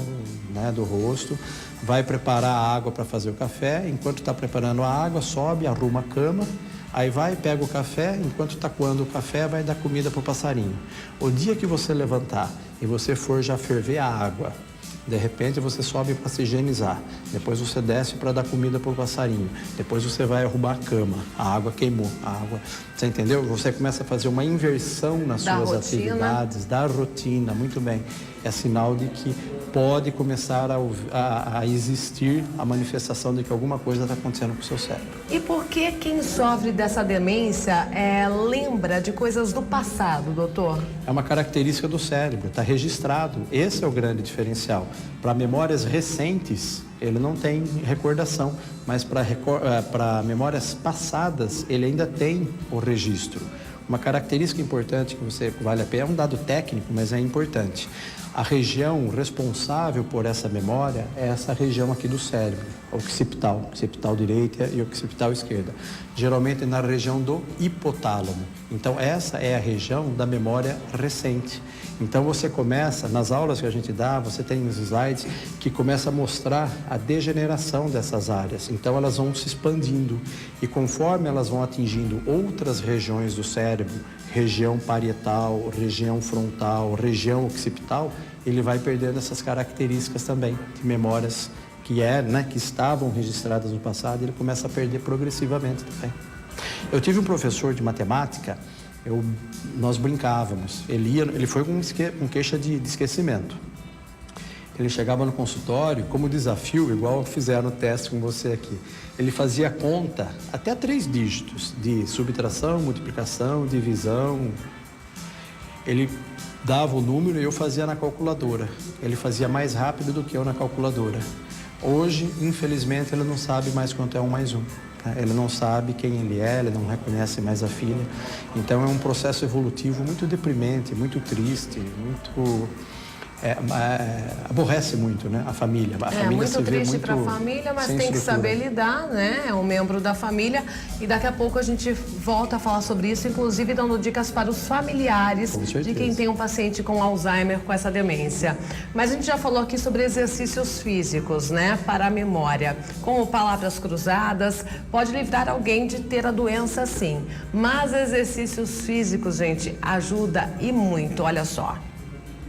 B: né, do rosto, vai preparar a água para fazer o café, enquanto está preparando a água, sobe, arruma a cama, aí vai, pega o café, enquanto está coando o café, vai dar comida para o passarinho. O dia que você levantar e você for já ferver a água, de repente você sobe para se higienizar, depois você desce para dar comida para o passarinho, depois você vai arrumar a cama, a água queimou, você entendeu? Você começa a fazer uma inversão nas suas atividades, da rotina, muito bem. É sinal de que pode começar a existir a manifestação de que alguma coisa está acontecendo com o seu cérebro.
A: E por que quem sofre dessa demência lembra de coisas do passado, doutor? É
B: uma característica do cérebro, está registrado. Esse é o grande diferencial. Para memórias recentes, ele não tem recordação, mas para memórias passadas, ele ainda tem o registro. Uma característica importante que vale a pena, é um dado técnico, mas é importante. A região responsável por essa memória é essa região aqui do cérebro, occipital direita e occipital esquerda. Geralmente na região do hipotálamo. Então essa é a região da memória recente. Então você começa, nas aulas que a gente dá, você tem os slides que começa a mostrar a degeneração dessas áreas. Então elas vão se expandindo e conforme elas vão atingindo outras regiões do cérebro, região parietal, região frontal, região occipital, ele vai perdendo essas características também de memórias que estavam registradas no passado, ele começa a perder progressivamente também. Eu tive um professor de matemática, nós brincávamos, ele foi com queixa de esquecimento. Ele chegava no consultório, como desafio, igual fizeram o teste com você aqui. Ele fazia conta até 3 dígitos de subtração, multiplicação, divisão. Ele dava o número e eu fazia na calculadora. Ele fazia mais rápido do que eu na calculadora. Hoje, infelizmente, ele não sabe mais quanto é 1 mais 1. Ele não sabe quem ele não reconhece mais a filha. Então, é um processo evolutivo muito deprimente, muito triste, muito aborrece muito, né? A família. A família
A: muito
B: se vê
A: triste
B: muito
A: para a família, mas
B: sem
A: tem que
B: estrutura.
A: saber lidar, né? É um membro da família e daqui a pouco a gente volta a falar sobre isso, inclusive dando dicas para os familiares de quem tem um paciente com Alzheimer, com essa demência. Mas a gente já falou aqui sobre exercícios físicos, né? Para a memória. Como palavras cruzadas, pode livrar alguém de ter a doença sim. Mas exercícios físicos, gente, ajuda e muito, olha só.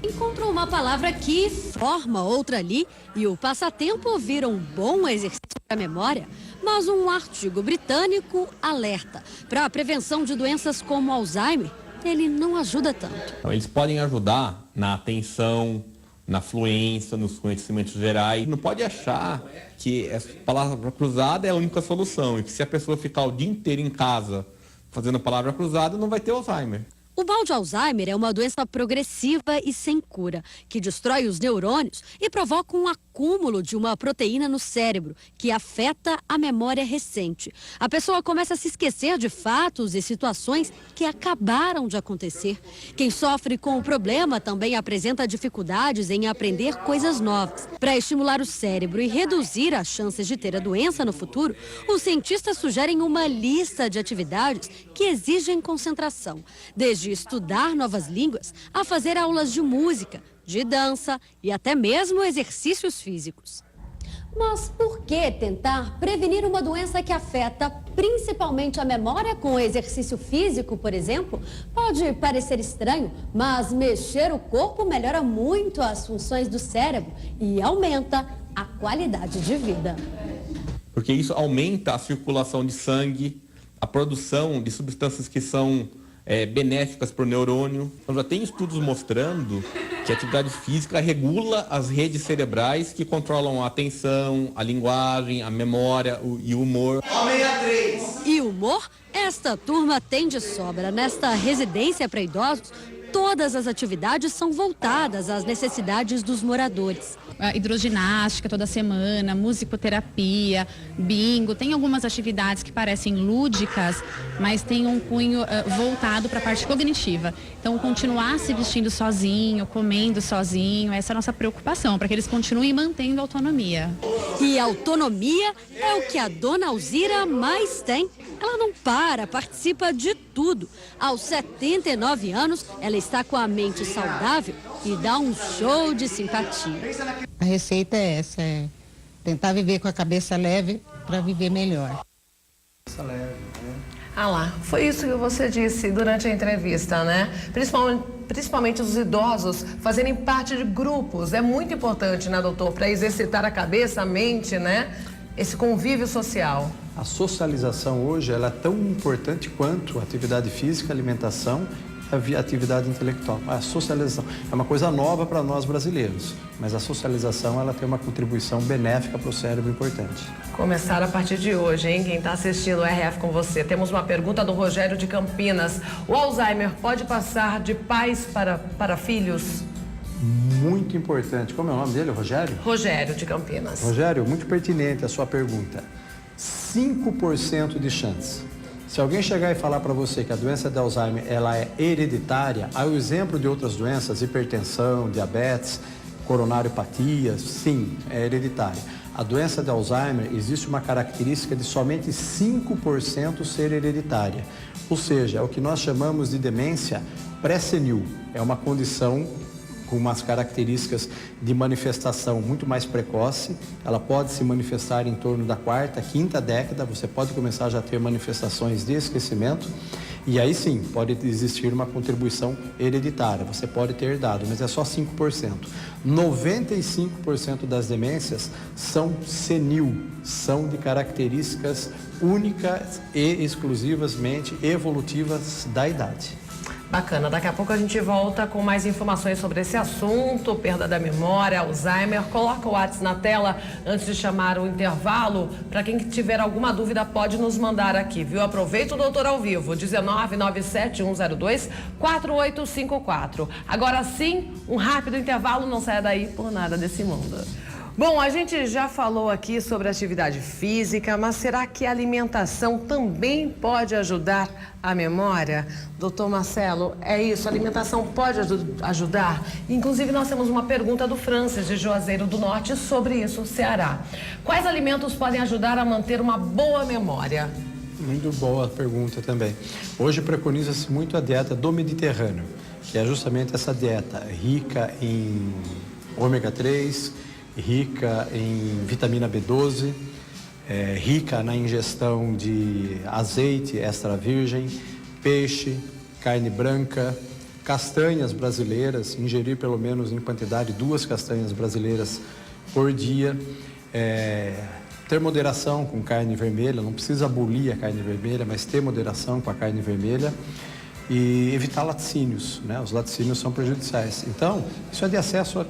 D: Encontrou uma palavra aqui, forma outra ali e o passatempo vira um bom exercício para a memória. Mas um artigo britânico alerta: para a prevenção de doenças como Alzheimer, ele não ajuda tanto.
E: Eles podem ajudar na atenção, na fluência, nos conhecimentos gerais. Não pode achar que essa palavra cruzada é a única solução e que se a pessoa ficar o dia inteiro em casa fazendo palavra cruzada, não vai ter Alzheimer.
D: O mal de Alzheimer é uma doença progressiva e sem cura, que destrói os neurônios e provoca um acúmulo de uma proteína no cérebro, que afeta a memória recente. A pessoa começa a se esquecer de fatos e situações que acabaram de acontecer. Quem sofre com o problema também apresenta dificuldades em aprender coisas novas. Para estimular o cérebro e reduzir as chances de ter a doença no futuro, os cientistas sugerem uma lista de atividades que exigem concentração, desde estudar novas línguas a fazer aulas de música, de dança e até mesmo exercícios físicos. Mas por que tentar prevenir uma doença que afeta principalmente a memória com exercício físico, por exemplo? Pode parecer estranho, mas mexer o corpo melhora muito as funções do cérebro e aumenta a qualidade de vida.
E: Porque isso aumenta a circulação de sangue, a produção de substâncias que são benéficas para o neurônio. Então já tem estudos mostrando que a atividade física regula as redes cerebrais que controlam a atenção, a linguagem, a memória e o humor.
D: E humor? Esta turma tem de sobra. Nesta residência para idosos, todas as atividades são voltadas às necessidades dos moradores.
L: Hidroginástica toda semana, musicoterapia, bingo. Tem algumas atividades que parecem lúdicas, mas tem um cunho voltado para a parte cognitiva. Então, continuar se vestindo sozinho, comendo sozinho, essa é a nossa preocupação, para que eles continuem mantendo a autonomia.
D: E autonomia é o que a dona Alzira mais tem. Ela não para, participa de tudo. Aos 79 anos, ela está com a mente saudável e dá um show de simpatia.
F: A receita é essa, tentar viver com a cabeça leve para viver melhor.
A: Ah lá, foi isso que você disse durante a entrevista, né? Principalmente os idosos fazerem parte de grupos. É muito importante, né, doutor? Para exercitar a cabeça, a mente, né? Esse convívio social.
B: A socialização hoje ela é tão importante quanto a atividade física, alimentação e a atividade intelectual. A socialização é uma coisa nova para nós brasileiros, mas a socialização ela tem uma contribuição benéfica para o cérebro importante.
A: Começar a partir de hoje, hein? Quem está assistindo o RF com você. Temos uma pergunta do Rogério de Campinas. O Alzheimer pode passar de pais para filhos?
B: Muito importante. Como é o nome dele, Rogério?
A: Rogério de Campinas.
B: Rogério, muito pertinente a sua pergunta. 5% de chance. Se alguém chegar e falar para você que a doença de Alzheimer ela é hereditária, ao exemplo de outras doenças, hipertensão, diabetes, coronariopatia, sim, é hereditária. A doença de Alzheimer existe uma característica de somente 5% ser hereditária. Ou seja, é o que nós chamamos de demência pré-senil. É uma condição com umas características de manifestação muito mais precoce. Ela pode se manifestar em torno da quarta, quinta década. Você pode começar já a ter manifestações de esquecimento. E aí sim, pode existir uma contribuição hereditária. Você pode ter herdado, mas é só 5%. 95% das demências são senil, são de características únicas e exclusivamente evolutivas da idade.
A: Bacana, daqui a pouco a gente volta com mais informações sobre esse assunto, perda da memória, Alzheimer. Coloca o WhatsApp na tela antes de chamar o intervalo. Para quem tiver alguma dúvida, pode nos mandar aqui, viu? Aproveita o doutor ao vivo, 1997102-4854. Agora sim, um rápido intervalo, não saia daí por nada desse mundo. Bom, a gente já falou aqui sobre atividade física, mas será que a alimentação também pode ajudar a memória? Doutor Marcelo, é isso, a alimentação pode ajudar? Inclusive, nós temos uma pergunta do Francis, de Juazeiro do Norte, sobre isso, Ceará. Quais alimentos podem ajudar a manter uma boa memória?
B: Muito boa pergunta também. Hoje preconiza-se muito a dieta do Mediterrâneo, que é justamente essa dieta rica em ômega 3, rica em vitamina B12, rica na ingestão de azeite extra virgem, peixe, carne branca, castanhas brasileiras, ingerir pelo menos em quantidade 2 castanhas brasileiras por dia, ter moderação com carne vermelha, não precisa abolir a carne vermelha, mas ter moderação com a carne vermelha e evitar laticínios, né? Os laticínios são prejudiciais. Então, isso é de acesso a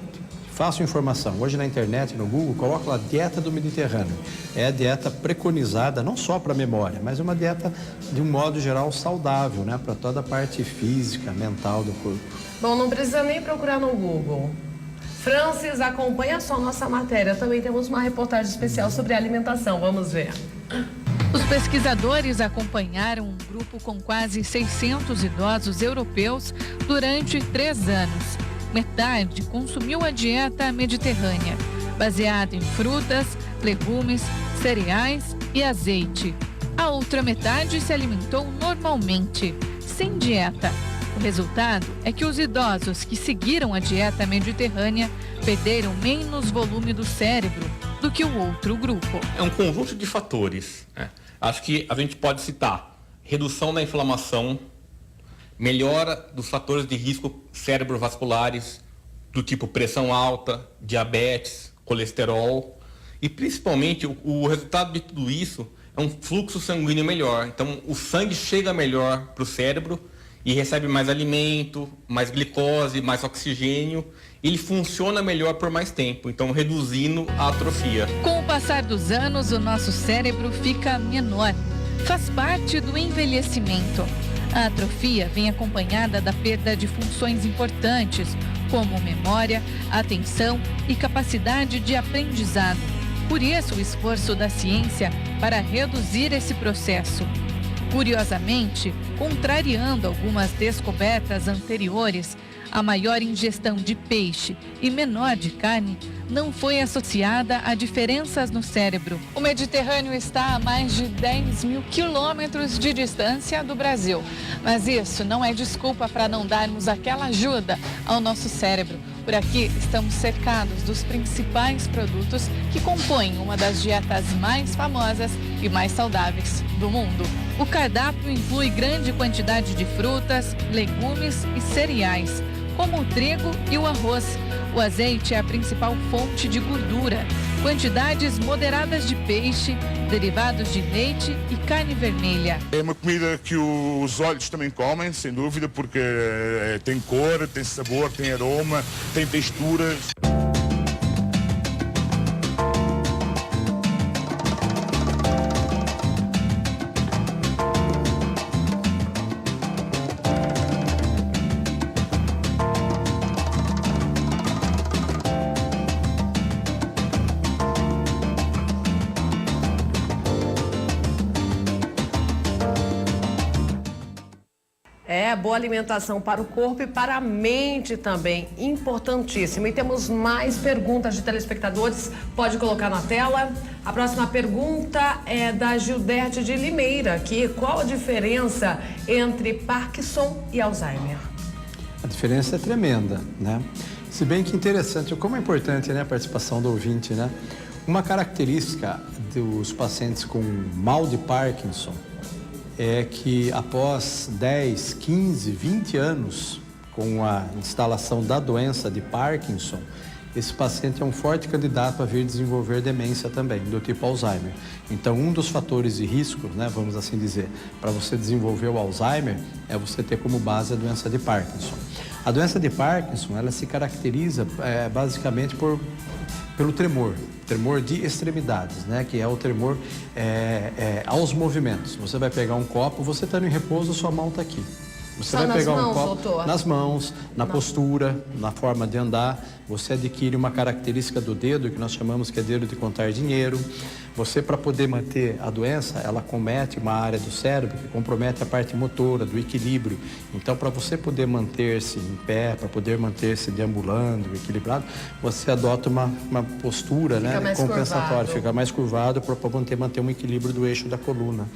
B: fácil informação. Hoje na internet, no Google, coloca lá dieta do Mediterrâneo. É a dieta preconizada não só para a memória, mas uma dieta de um modo geral saudável, né? Para toda a parte física, mental do corpo.
A: Bom, não precisa nem procurar no Google. Francis, acompanha só nossa matéria. Também temos uma reportagem especial sobre alimentação. Vamos ver.
C: Os pesquisadores acompanharam um grupo com quase 600 idosos europeus durante 3 anos. Metade consumiu a dieta mediterrânea, baseada em frutas, legumes, cereais e azeite. A outra metade se alimentou normalmente, sem dieta. O resultado é que os idosos que seguiram a dieta mediterrânea perderam menos volume do cérebro do que o outro grupo.
E: É um conjunto de fatores, né? Acho que a gente pode citar redução da inflamação, melhora dos fatores de risco cerebrovasculares, do tipo pressão alta, diabetes, colesterol, e principalmente o resultado de tudo isso é um fluxo sanguíneo melhor. Então o sangue chega melhor para o cérebro e recebe mais alimento, mais glicose, mais oxigênio, e ele funciona melhor por mais tempo, então reduzindo a atrofia.
C: Com o passar dos anos, o nosso cérebro fica menor. Faz parte do envelhecimento. A atrofia vem acompanhada da perda de funções importantes, como memória, atenção e capacidade de aprendizado. Por isso, o esforço da ciência para reduzir esse processo. Curiosamente, contrariando algumas descobertas anteriores, a maior ingestão de peixe e menor de carne não foi associada a diferenças no cérebro. O Mediterrâneo está a mais de 10 mil quilômetros de distância do Brasil. Mas isso não é desculpa para não darmos aquela ajuda ao nosso cérebro. Por aqui estamos cercados dos principais produtos que compõem uma das dietas mais famosas e mais saudáveis do mundo. O cardápio inclui grande quantidade de frutas, legumes e cereais, como o trigo e o arroz. O azeite é a principal fonte de gordura. Quantidades moderadas de peixe, derivados de leite e carne vermelha.
G: É uma comida que os olhos também comem, sem dúvida, porque tem cor, tem sabor, tem aroma, tem texturas.
A: Boa alimentação para o corpo e para a mente também, importantíssimo. E temos mais perguntas de telespectadores, pode colocar na tela. A próxima pergunta é da Gildete de Limeira, aqui. Qual a diferença entre Parkinson e Alzheimer?
B: A diferença é tremenda, né? Se bem que interessante, como é importante, né, a participação do ouvinte, né? Uma característica dos pacientes com mal de Parkinson é que após 10, 15, 20 anos com a instalação da doença de Parkinson, esse paciente é um forte candidato a vir desenvolver demência também, do tipo Alzheimer. Então, um dos fatores de risco, né, vamos assim dizer, para você desenvolver o Alzheimer é você ter como base a doença de Parkinson. A doença de Parkinson, ela se caracteriza basicamente pelo tremor de extremidades, né? Que é o tremor aos movimentos. Você vai pegar um copo, você está em repouso, sua mão está aqui. Você
A: Só
B: vai pegar
A: nas mãos,
B: um copo
A: doutor?
B: nas mãos, na postura, na forma de andar. Você adquire uma característica do dedo que nós chamamos que é dedo de contar dinheiro. Você, para poder manter a doença, ela comete uma área do cérebro que compromete a parte motora, do equilíbrio. Então, para você poder manter-se em pé, para poder manter-se deambulando, equilibrado, você adota uma postura, né, compensatória, fica mais curvado para manter um equilíbrio do eixo da coluna.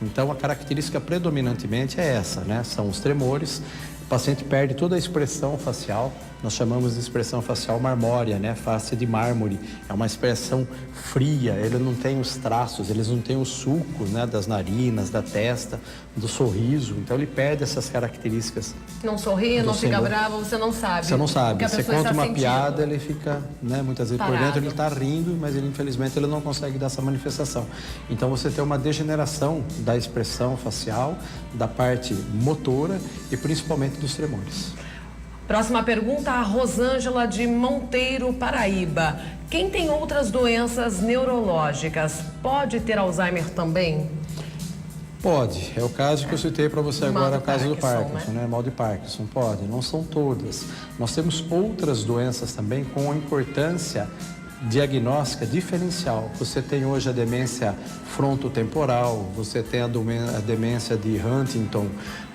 B: Então, a característica predominantemente é essa, né? São os tremores. O paciente perde toda a expressão facial, nós chamamos de expressão facial marmórea, né? Face de mármore, é uma expressão fria, ele não tem os traços, eles não têm o sulco, né? Das narinas, da testa, do sorriso, então ele perde essas características.
A: Não sorri, não fica bravo, você não sabe.
B: Você não sabe, você conta uma piada, ele fica, né? Muitas vezes
A: parado.
B: Por dentro ele está rindo, mas ele, infelizmente ele não consegue dar essa manifestação. Então você tem uma degeneração da expressão facial, da parte motora e principalmente dos tremores.
A: Próxima pergunta, a Rosângela de Monteiro, Paraíba. Quem tem outras doenças neurológicas pode ter Alzheimer também?
B: Pode, é o caso que eu citei para você agora, o caso do Parkinson,
A: né?
B: Mal de Parkinson, pode, não são todas. Nós temos outras doenças também com importância diagnóstica diferencial. Você tem hoje a demência frontotemporal, você tem a demência de Huntington,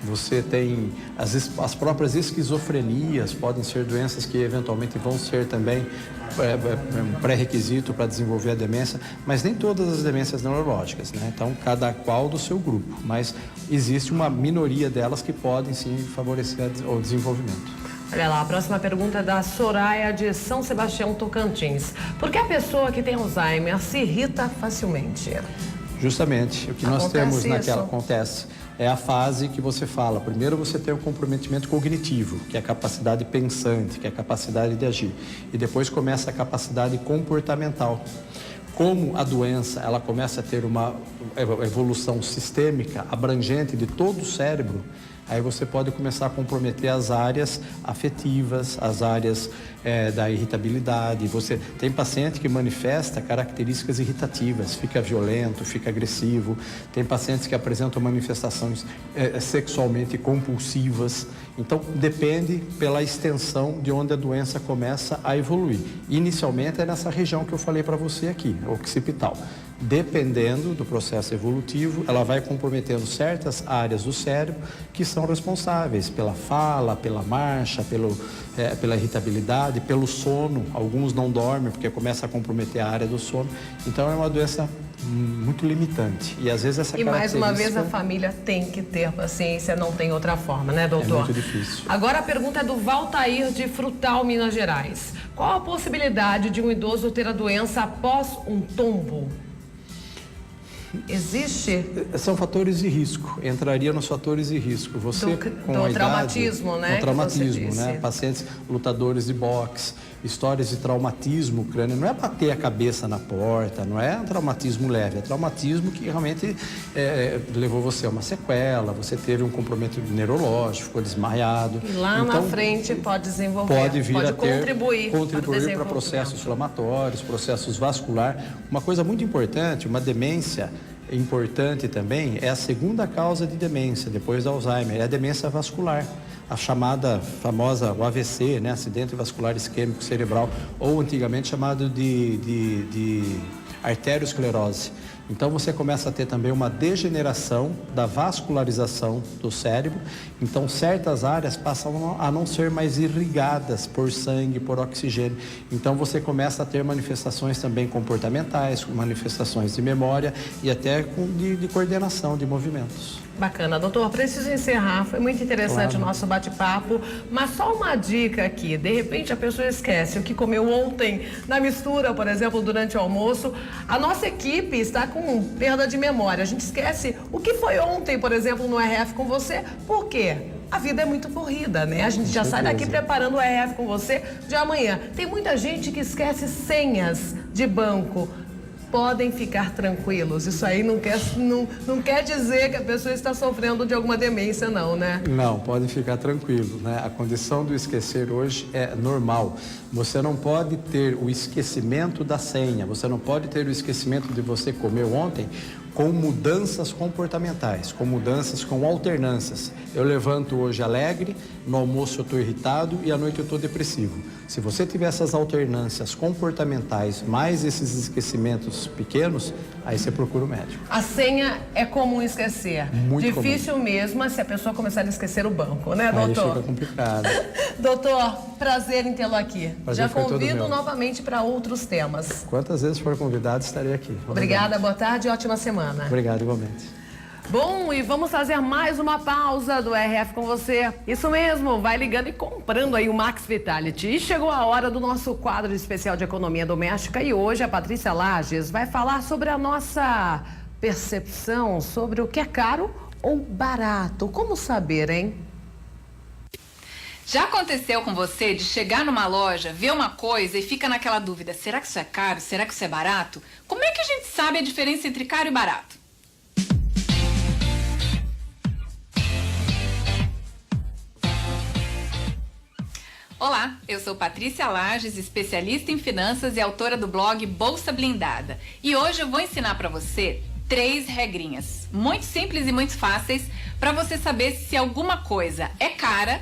B: você tem as próprias esquizofrenias, podem ser doenças que eventualmente vão ser também um pré-requisito para desenvolver a demência, mas nem todas as demências neurológicas, né? Então, cada qual do seu grupo, mas existe uma minoria delas que podem sim favorecer o desenvolvimento.
A: Olha lá, a próxima pergunta é da Soraya de São Sebastião, Tocantins. Por que a pessoa que tem Alzheimer se irrita facilmente?
B: Justamente, o que nós temos naquela acontece é a fase que você fala. Primeiro você tem o comprometimento cognitivo, que é a capacidade pensante, que é a capacidade de agir. E depois começa a capacidade comportamental. Como a doença ela começa a ter uma evolução sistêmica, abrangente de todo o cérebro, aí você pode começar a comprometer as áreas afetivas, as áreas da irritabilidade. Você tem paciente que manifesta características irritativas, fica violento, fica agressivo. Tem pacientes que apresentam manifestações sexualmente compulsivas. Então, depende pela extensão de onde a doença começa a evoluir. Inicialmente é nessa região que eu falei para você aqui, occipital. Dependendo do processo evolutivo, ela vai comprometendo certas áreas do cérebro que são responsáveis pela fala, pela marcha, pela irritabilidade, pelo sono. Alguns não dormem porque começa a comprometer a área do sono. Então é uma doença muito limitante. E às vezes essa
A: mais uma vez a família tem que ter paciência, não tem outra forma, né, doutor?
B: É muito difícil.
A: Agora a pergunta é do Valtair de Frutal, Minas Gerais. Qual a possibilidade de um idoso ter a doença após um tombo? Existe?
B: São fatores de risco, entraria nos fatores de risco. Você com a
A: traumatismo,
B: idade,
A: né?
B: Do traumatismo, né? Pacientes lutadores de boxe, histórias de traumatismo crânio. Não é bater a cabeça na porta, não é um traumatismo leve, é traumatismo que realmente levou você a uma sequela, você teve um comprometimento neurológico, ficou desmaiado.
A: E lá
B: então,
A: na frente pode desenvolver,
B: pode vir a ter,
A: contribuir
B: para processos inflamatórios, processos vasculares. Uma coisa muito importante, uma demência importante também é a segunda causa de demência, depois da Alzheimer, é a demência vascular. A chamada famosa, o AVC, né? Acidente vascular isquêmico cerebral, ou antigamente chamado de arteriosclerose. Então você começa a ter também uma degeneração da vascularização do cérebro. Então certas áreas passam a não ser mais irrigadas por sangue, por oxigênio. Então você começa a ter manifestações também comportamentais, manifestações de memória e até de coordenação de movimentos.
A: Bacana, doutor, preciso encerrar, foi muito interessante o nosso bate-papo, mas só uma dica aqui, de repente a pessoa esquece o que comeu ontem na mistura, por exemplo, durante o almoço, a nossa equipe está com perda de memória, a gente esquece o que foi ontem, por exemplo, no RF com você, por quê? A vida é muito corrida, né? A gente já sai daqui preparando o RF com você de amanhã. Tem muita gente que esquece senhas de banco. Podem ficar tranquilos, isso aí não quer dizer que a pessoa está sofrendo de alguma demência não, né?
B: Não, podem ficar tranquilos, né? A condição do esquecer hoje é normal, Você não pode ter o esquecimento da senha, você não pode ter o esquecimento de você comeu ontem com mudanças comportamentais, com mudanças, com alternâncias. Eu levanto hoje alegre, no almoço eu estou irritado e à noite eu estou depressivo. Se você tiver essas alternâncias comportamentais, mais esses esquecimentos pequenos, aí você procura o médico.
A: A senha é comum esquecer.
B: Muito
A: difícil
B: comum.
A: mesmo é se a pessoa começar a esquecer o banco, né, doutor?
B: Aí fica complicado.
A: Doutor, prazer em tê-lo aqui.
B: Prazer
A: Já
B: foi todo
A: convido
B: meu.
A: novamente para outros temas.
B: Quantas vezes for convidado, estarei aqui.
A: Obrigada, boa tarde e ótima semana.
B: Obrigado, igualmente.
A: Bom, e vamos fazer mais uma pausa do RF com você. Isso mesmo, vai ligando e comprando aí o Max Vitality. E chegou a hora do nosso quadro especial de economia doméstica e hoje a Patrícia Lages vai falar sobre a nossa percepção sobre o que é caro ou barato. Como saber, hein?
H: Já aconteceu com você de chegar numa loja, ver uma coisa e fica naquela dúvida, será que isso é caro? Será que isso é barato? Como é que a gente sabe a diferença entre caro e barato? Olá, eu sou Patrícia Lages, especialista em finanças e autora do blog Bolsa Blindada. E hoje eu vou ensinar para você 3 regrinhas, muito simples e muito fáceis, para você saber se alguma coisa é cara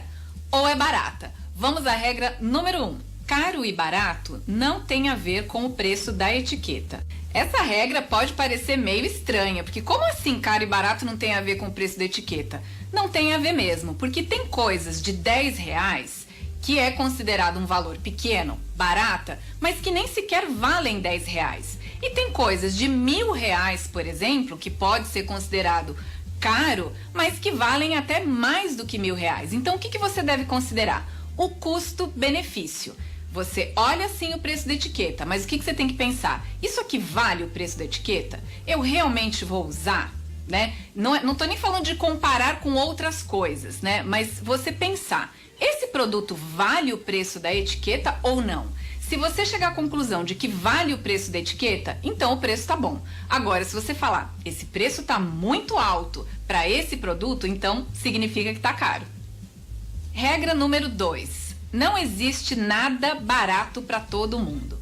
H: ou é barata. Vamos à regra número 1. Caro e barato não tem a ver com o preço da etiqueta. Essa regra pode parecer meio estranha, porque como assim caro e barato não tem a ver com o preço da etiqueta? Não tem a ver mesmo, porque tem coisas de R$10 que é considerado um valor pequeno, barata, mas que nem sequer valem R$10. E tem coisas de R$1.000, por exemplo, que pode ser considerado caro, mas que valem até mais do que R$1.000. Então, o que você deve considerar? O custo-benefício. Você olha sim o preço da etiqueta, mas o que você tem que pensar? Isso aqui vale o preço da etiqueta? Eu realmente vou usar? Né? Não estou nem falando de comparar com outras coisas, né? Mas você pensar, esse produto vale o preço da etiqueta ou não? Se você chegar à conclusão de que vale o preço da etiqueta, então o preço está bom. Agora, se você falar, esse preço está muito alto para esse produto, então significa que está caro. Regra número 2. Não existe nada barato para todo mundo.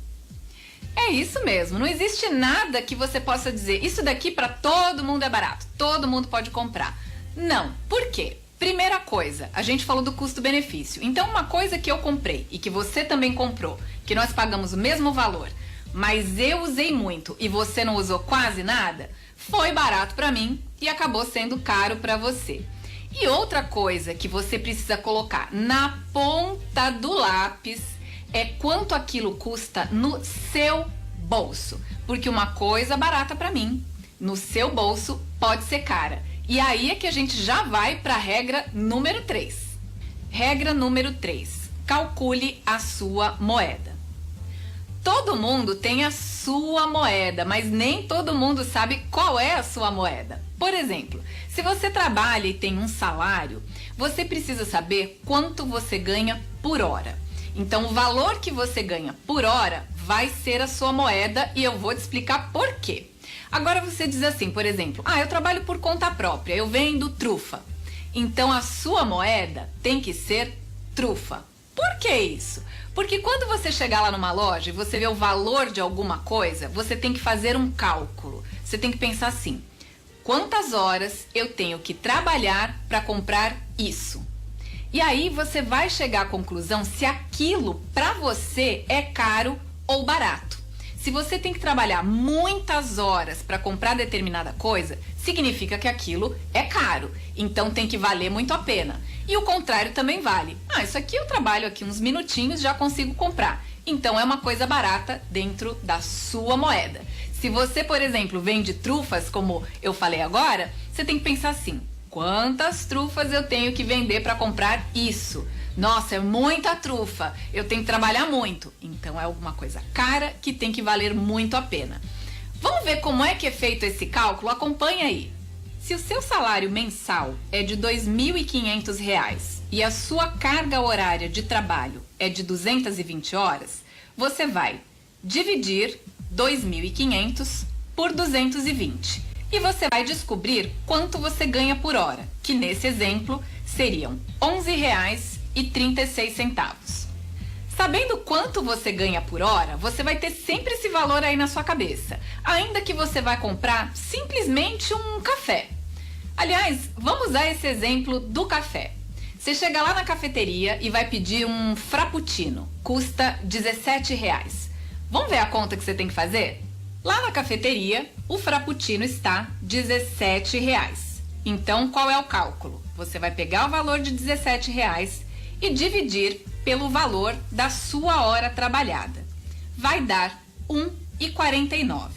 H: É isso mesmo, não existe nada que você possa dizer, isso daqui para todo mundo é barato, todo mundo pode comprar. Não, por quê? Primeira coisa, a gente falou do custo-benefício. Então, uma coisa que eu comprei e que você também comprou, que nós pagamos o mesmo valor, mas eu usei muito e você não usou quase nada, foi barato para mim e acabou sendo caro para você. E outra coisa que você precisa colocar na ponta do lápis é quanto aquilo custa no seu bolso. Porque uma coisa barata para mim, no seu bolso, pode ser cara. E aí é que a gente já vai para a regra número 3. Regra número 3. Calcule a sua moeda. Todo mundo tem a sua moeda, mas nem todo mundo sabe qual é a sua moeda. Por exemplo, se você trabalha e tem um salário, você precisa saber quanto você ganha por hora. Então, o valor que você ganha por hora vai ser a sua moeda e eu vou te explicar por quê. Agora você diz assim, por exemplo, eu trabalho por conta própria, eu vendo trufa. Então a sua moeda tem que ser trufa. Por que isso? Porque quando você chegar lá numa loja e você vê o valor de alguma coisa, você tem que fazer um cálculo. Você tem que pensar assim, quantas horas eu tenho que trabalhar para comprar isso? E aí você vai chegar à conclusão se aquilo para você é caro ou barato. Se você tem que trabalhar muitas horas para comprar determinada coisa, significa que aquilo é caro. Então tem que valer muito a pena. E o contrário também vale. Isso aqui eu trabalho aqui uns minutinhos, já consigo comprar. Então é uma coisa barata dentro da sua moeda. Se você, por exemplo, vende trufas, como eu falei agora, você tem que pensar assim, quantas trufas eu tenho que vender para comprar isso? Nossa, é muita trufa, eu tenho que trabalhar muito. Então é alguma coisa cara que tem que valer muito a pena. Vamos ver como é que é feito esse cálculo? Acompanha aí. Se o seu salário mensal é de R$2.500 e a sua carga horária de trabalho é de 220 horas, você vai dividir 2.500 por 220 e você vai descobrir quanto você ganha por hora, que nesse exemplo seriam R$11,36. Sabendo quanto você ganha por hora, você vai ter sempre esse valor aí na sua cabeça, ainda que você vai comprar simplesmente um café. Aliás, vamos usar esse exemplo do café. Você chega lá na cafeteria e vai pedir um frappuccino, custa R$17. Vamos ver a conta que você tem que fazer? Lá na cafeteria, o frappuccino está R$17. Então, qual é o cálculo? Você vai pegar o valor de R$17 e dividir pelo valor da sua hora trabalhada. Vai dar R$1,49.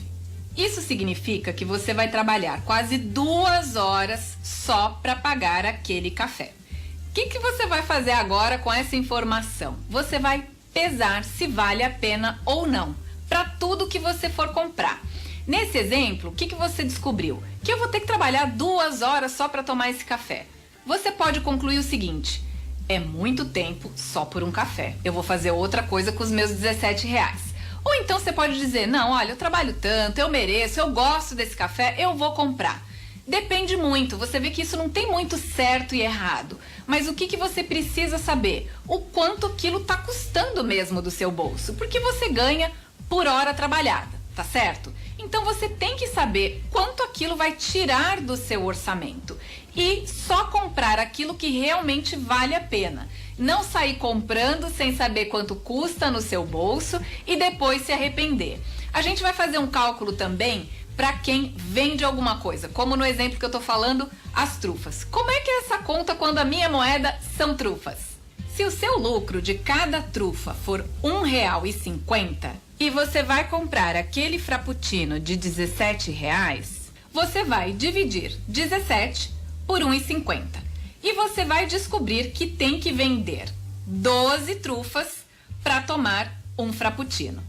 H: Isso significa que você vai trabalhar quase 2 horas só para pagar aquele café. O que você vai fazer agora com essa informação? Você vai pesar se vale a pena ou não, para tudo que você for comprar. Nesse exemplo, o que você descobriu? Que eu vou ter que trabalhar 2 horas só para tomar esse café. Você pode concluir o seguinte: é muito tempo só por um café. Eu vou fazer outra coisa com os meus R$17. Ou então você pode dizer, não, olha, eu trabalho tanto, eu mereço, eu gosto desse café, eu vou comprar. Depende muito, você vê que isso não tem muito certo e errado. Mas o que você precisa saber? O quanto aquilo está custando mesmo do seu bolso. Porque você ganha por hora trabalhada, tá certo? Então você tem que saber quanto aquilo vai tirar do seu orçamento. E só comprar aquilo que realmente vale a pena. Não sair comprando sem saber quanto custa no seu bolso e depois se arrepender. A gente vai fazer um cálculo também para quem vende alguma coisa, como no exemplo que eu tô falando, as trufas. Como é que é essa conta quando a minha moeda são trufas? Se o seu lucro de cada trufa for R$1,50 e você vai comprar aquele frappuccino de R$17, você vai dividir 17 por R$1,50 e você vai descobrir que tem que vender 12 trufas para tomar um frappuccino.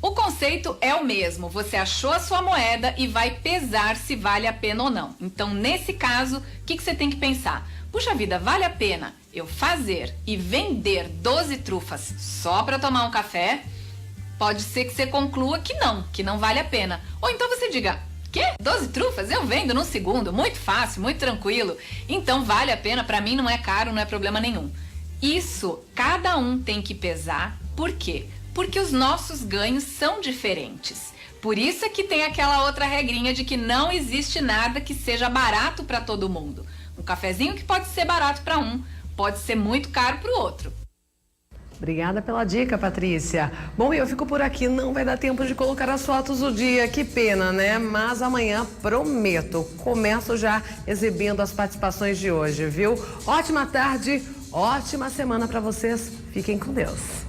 H: O conceito é o mesmo, você achou a sua moeda e vai pesar se vale a pena ou não. Então, nesse caso, o que você tem que pensar? Puxa vida, vale a pena eu fazer e vender 12 trufas só para tomar um café? Pode ser que você conclua que não vale a pena. Ou então você diga, quê? 12 trufas? Eu vendo num segundo, muito fácil, muito tranquilo. Então vale a pena, para mim não é caro, não é problema nenhum. Isso, cada um tem que pesar. Por quê? Porque os nossos ganhos são diferentes. Por isso é que tem aquela outra regrinha de que não existe nada que seja barato para todo mundo. Um cafezinho que pode ser barato para um, pode ser muito caro para o outro.
A: Obrigada pela dica, Patrícia. Bom, eu fico por aqui, não vai dar tempo de colocar as fotos do dia, que pena, né? Mas amanhã, prometo, começo já exibindo as participações de hoje, viu? Ótima tarde, ótima semana para vocês. Fiquem com Deus.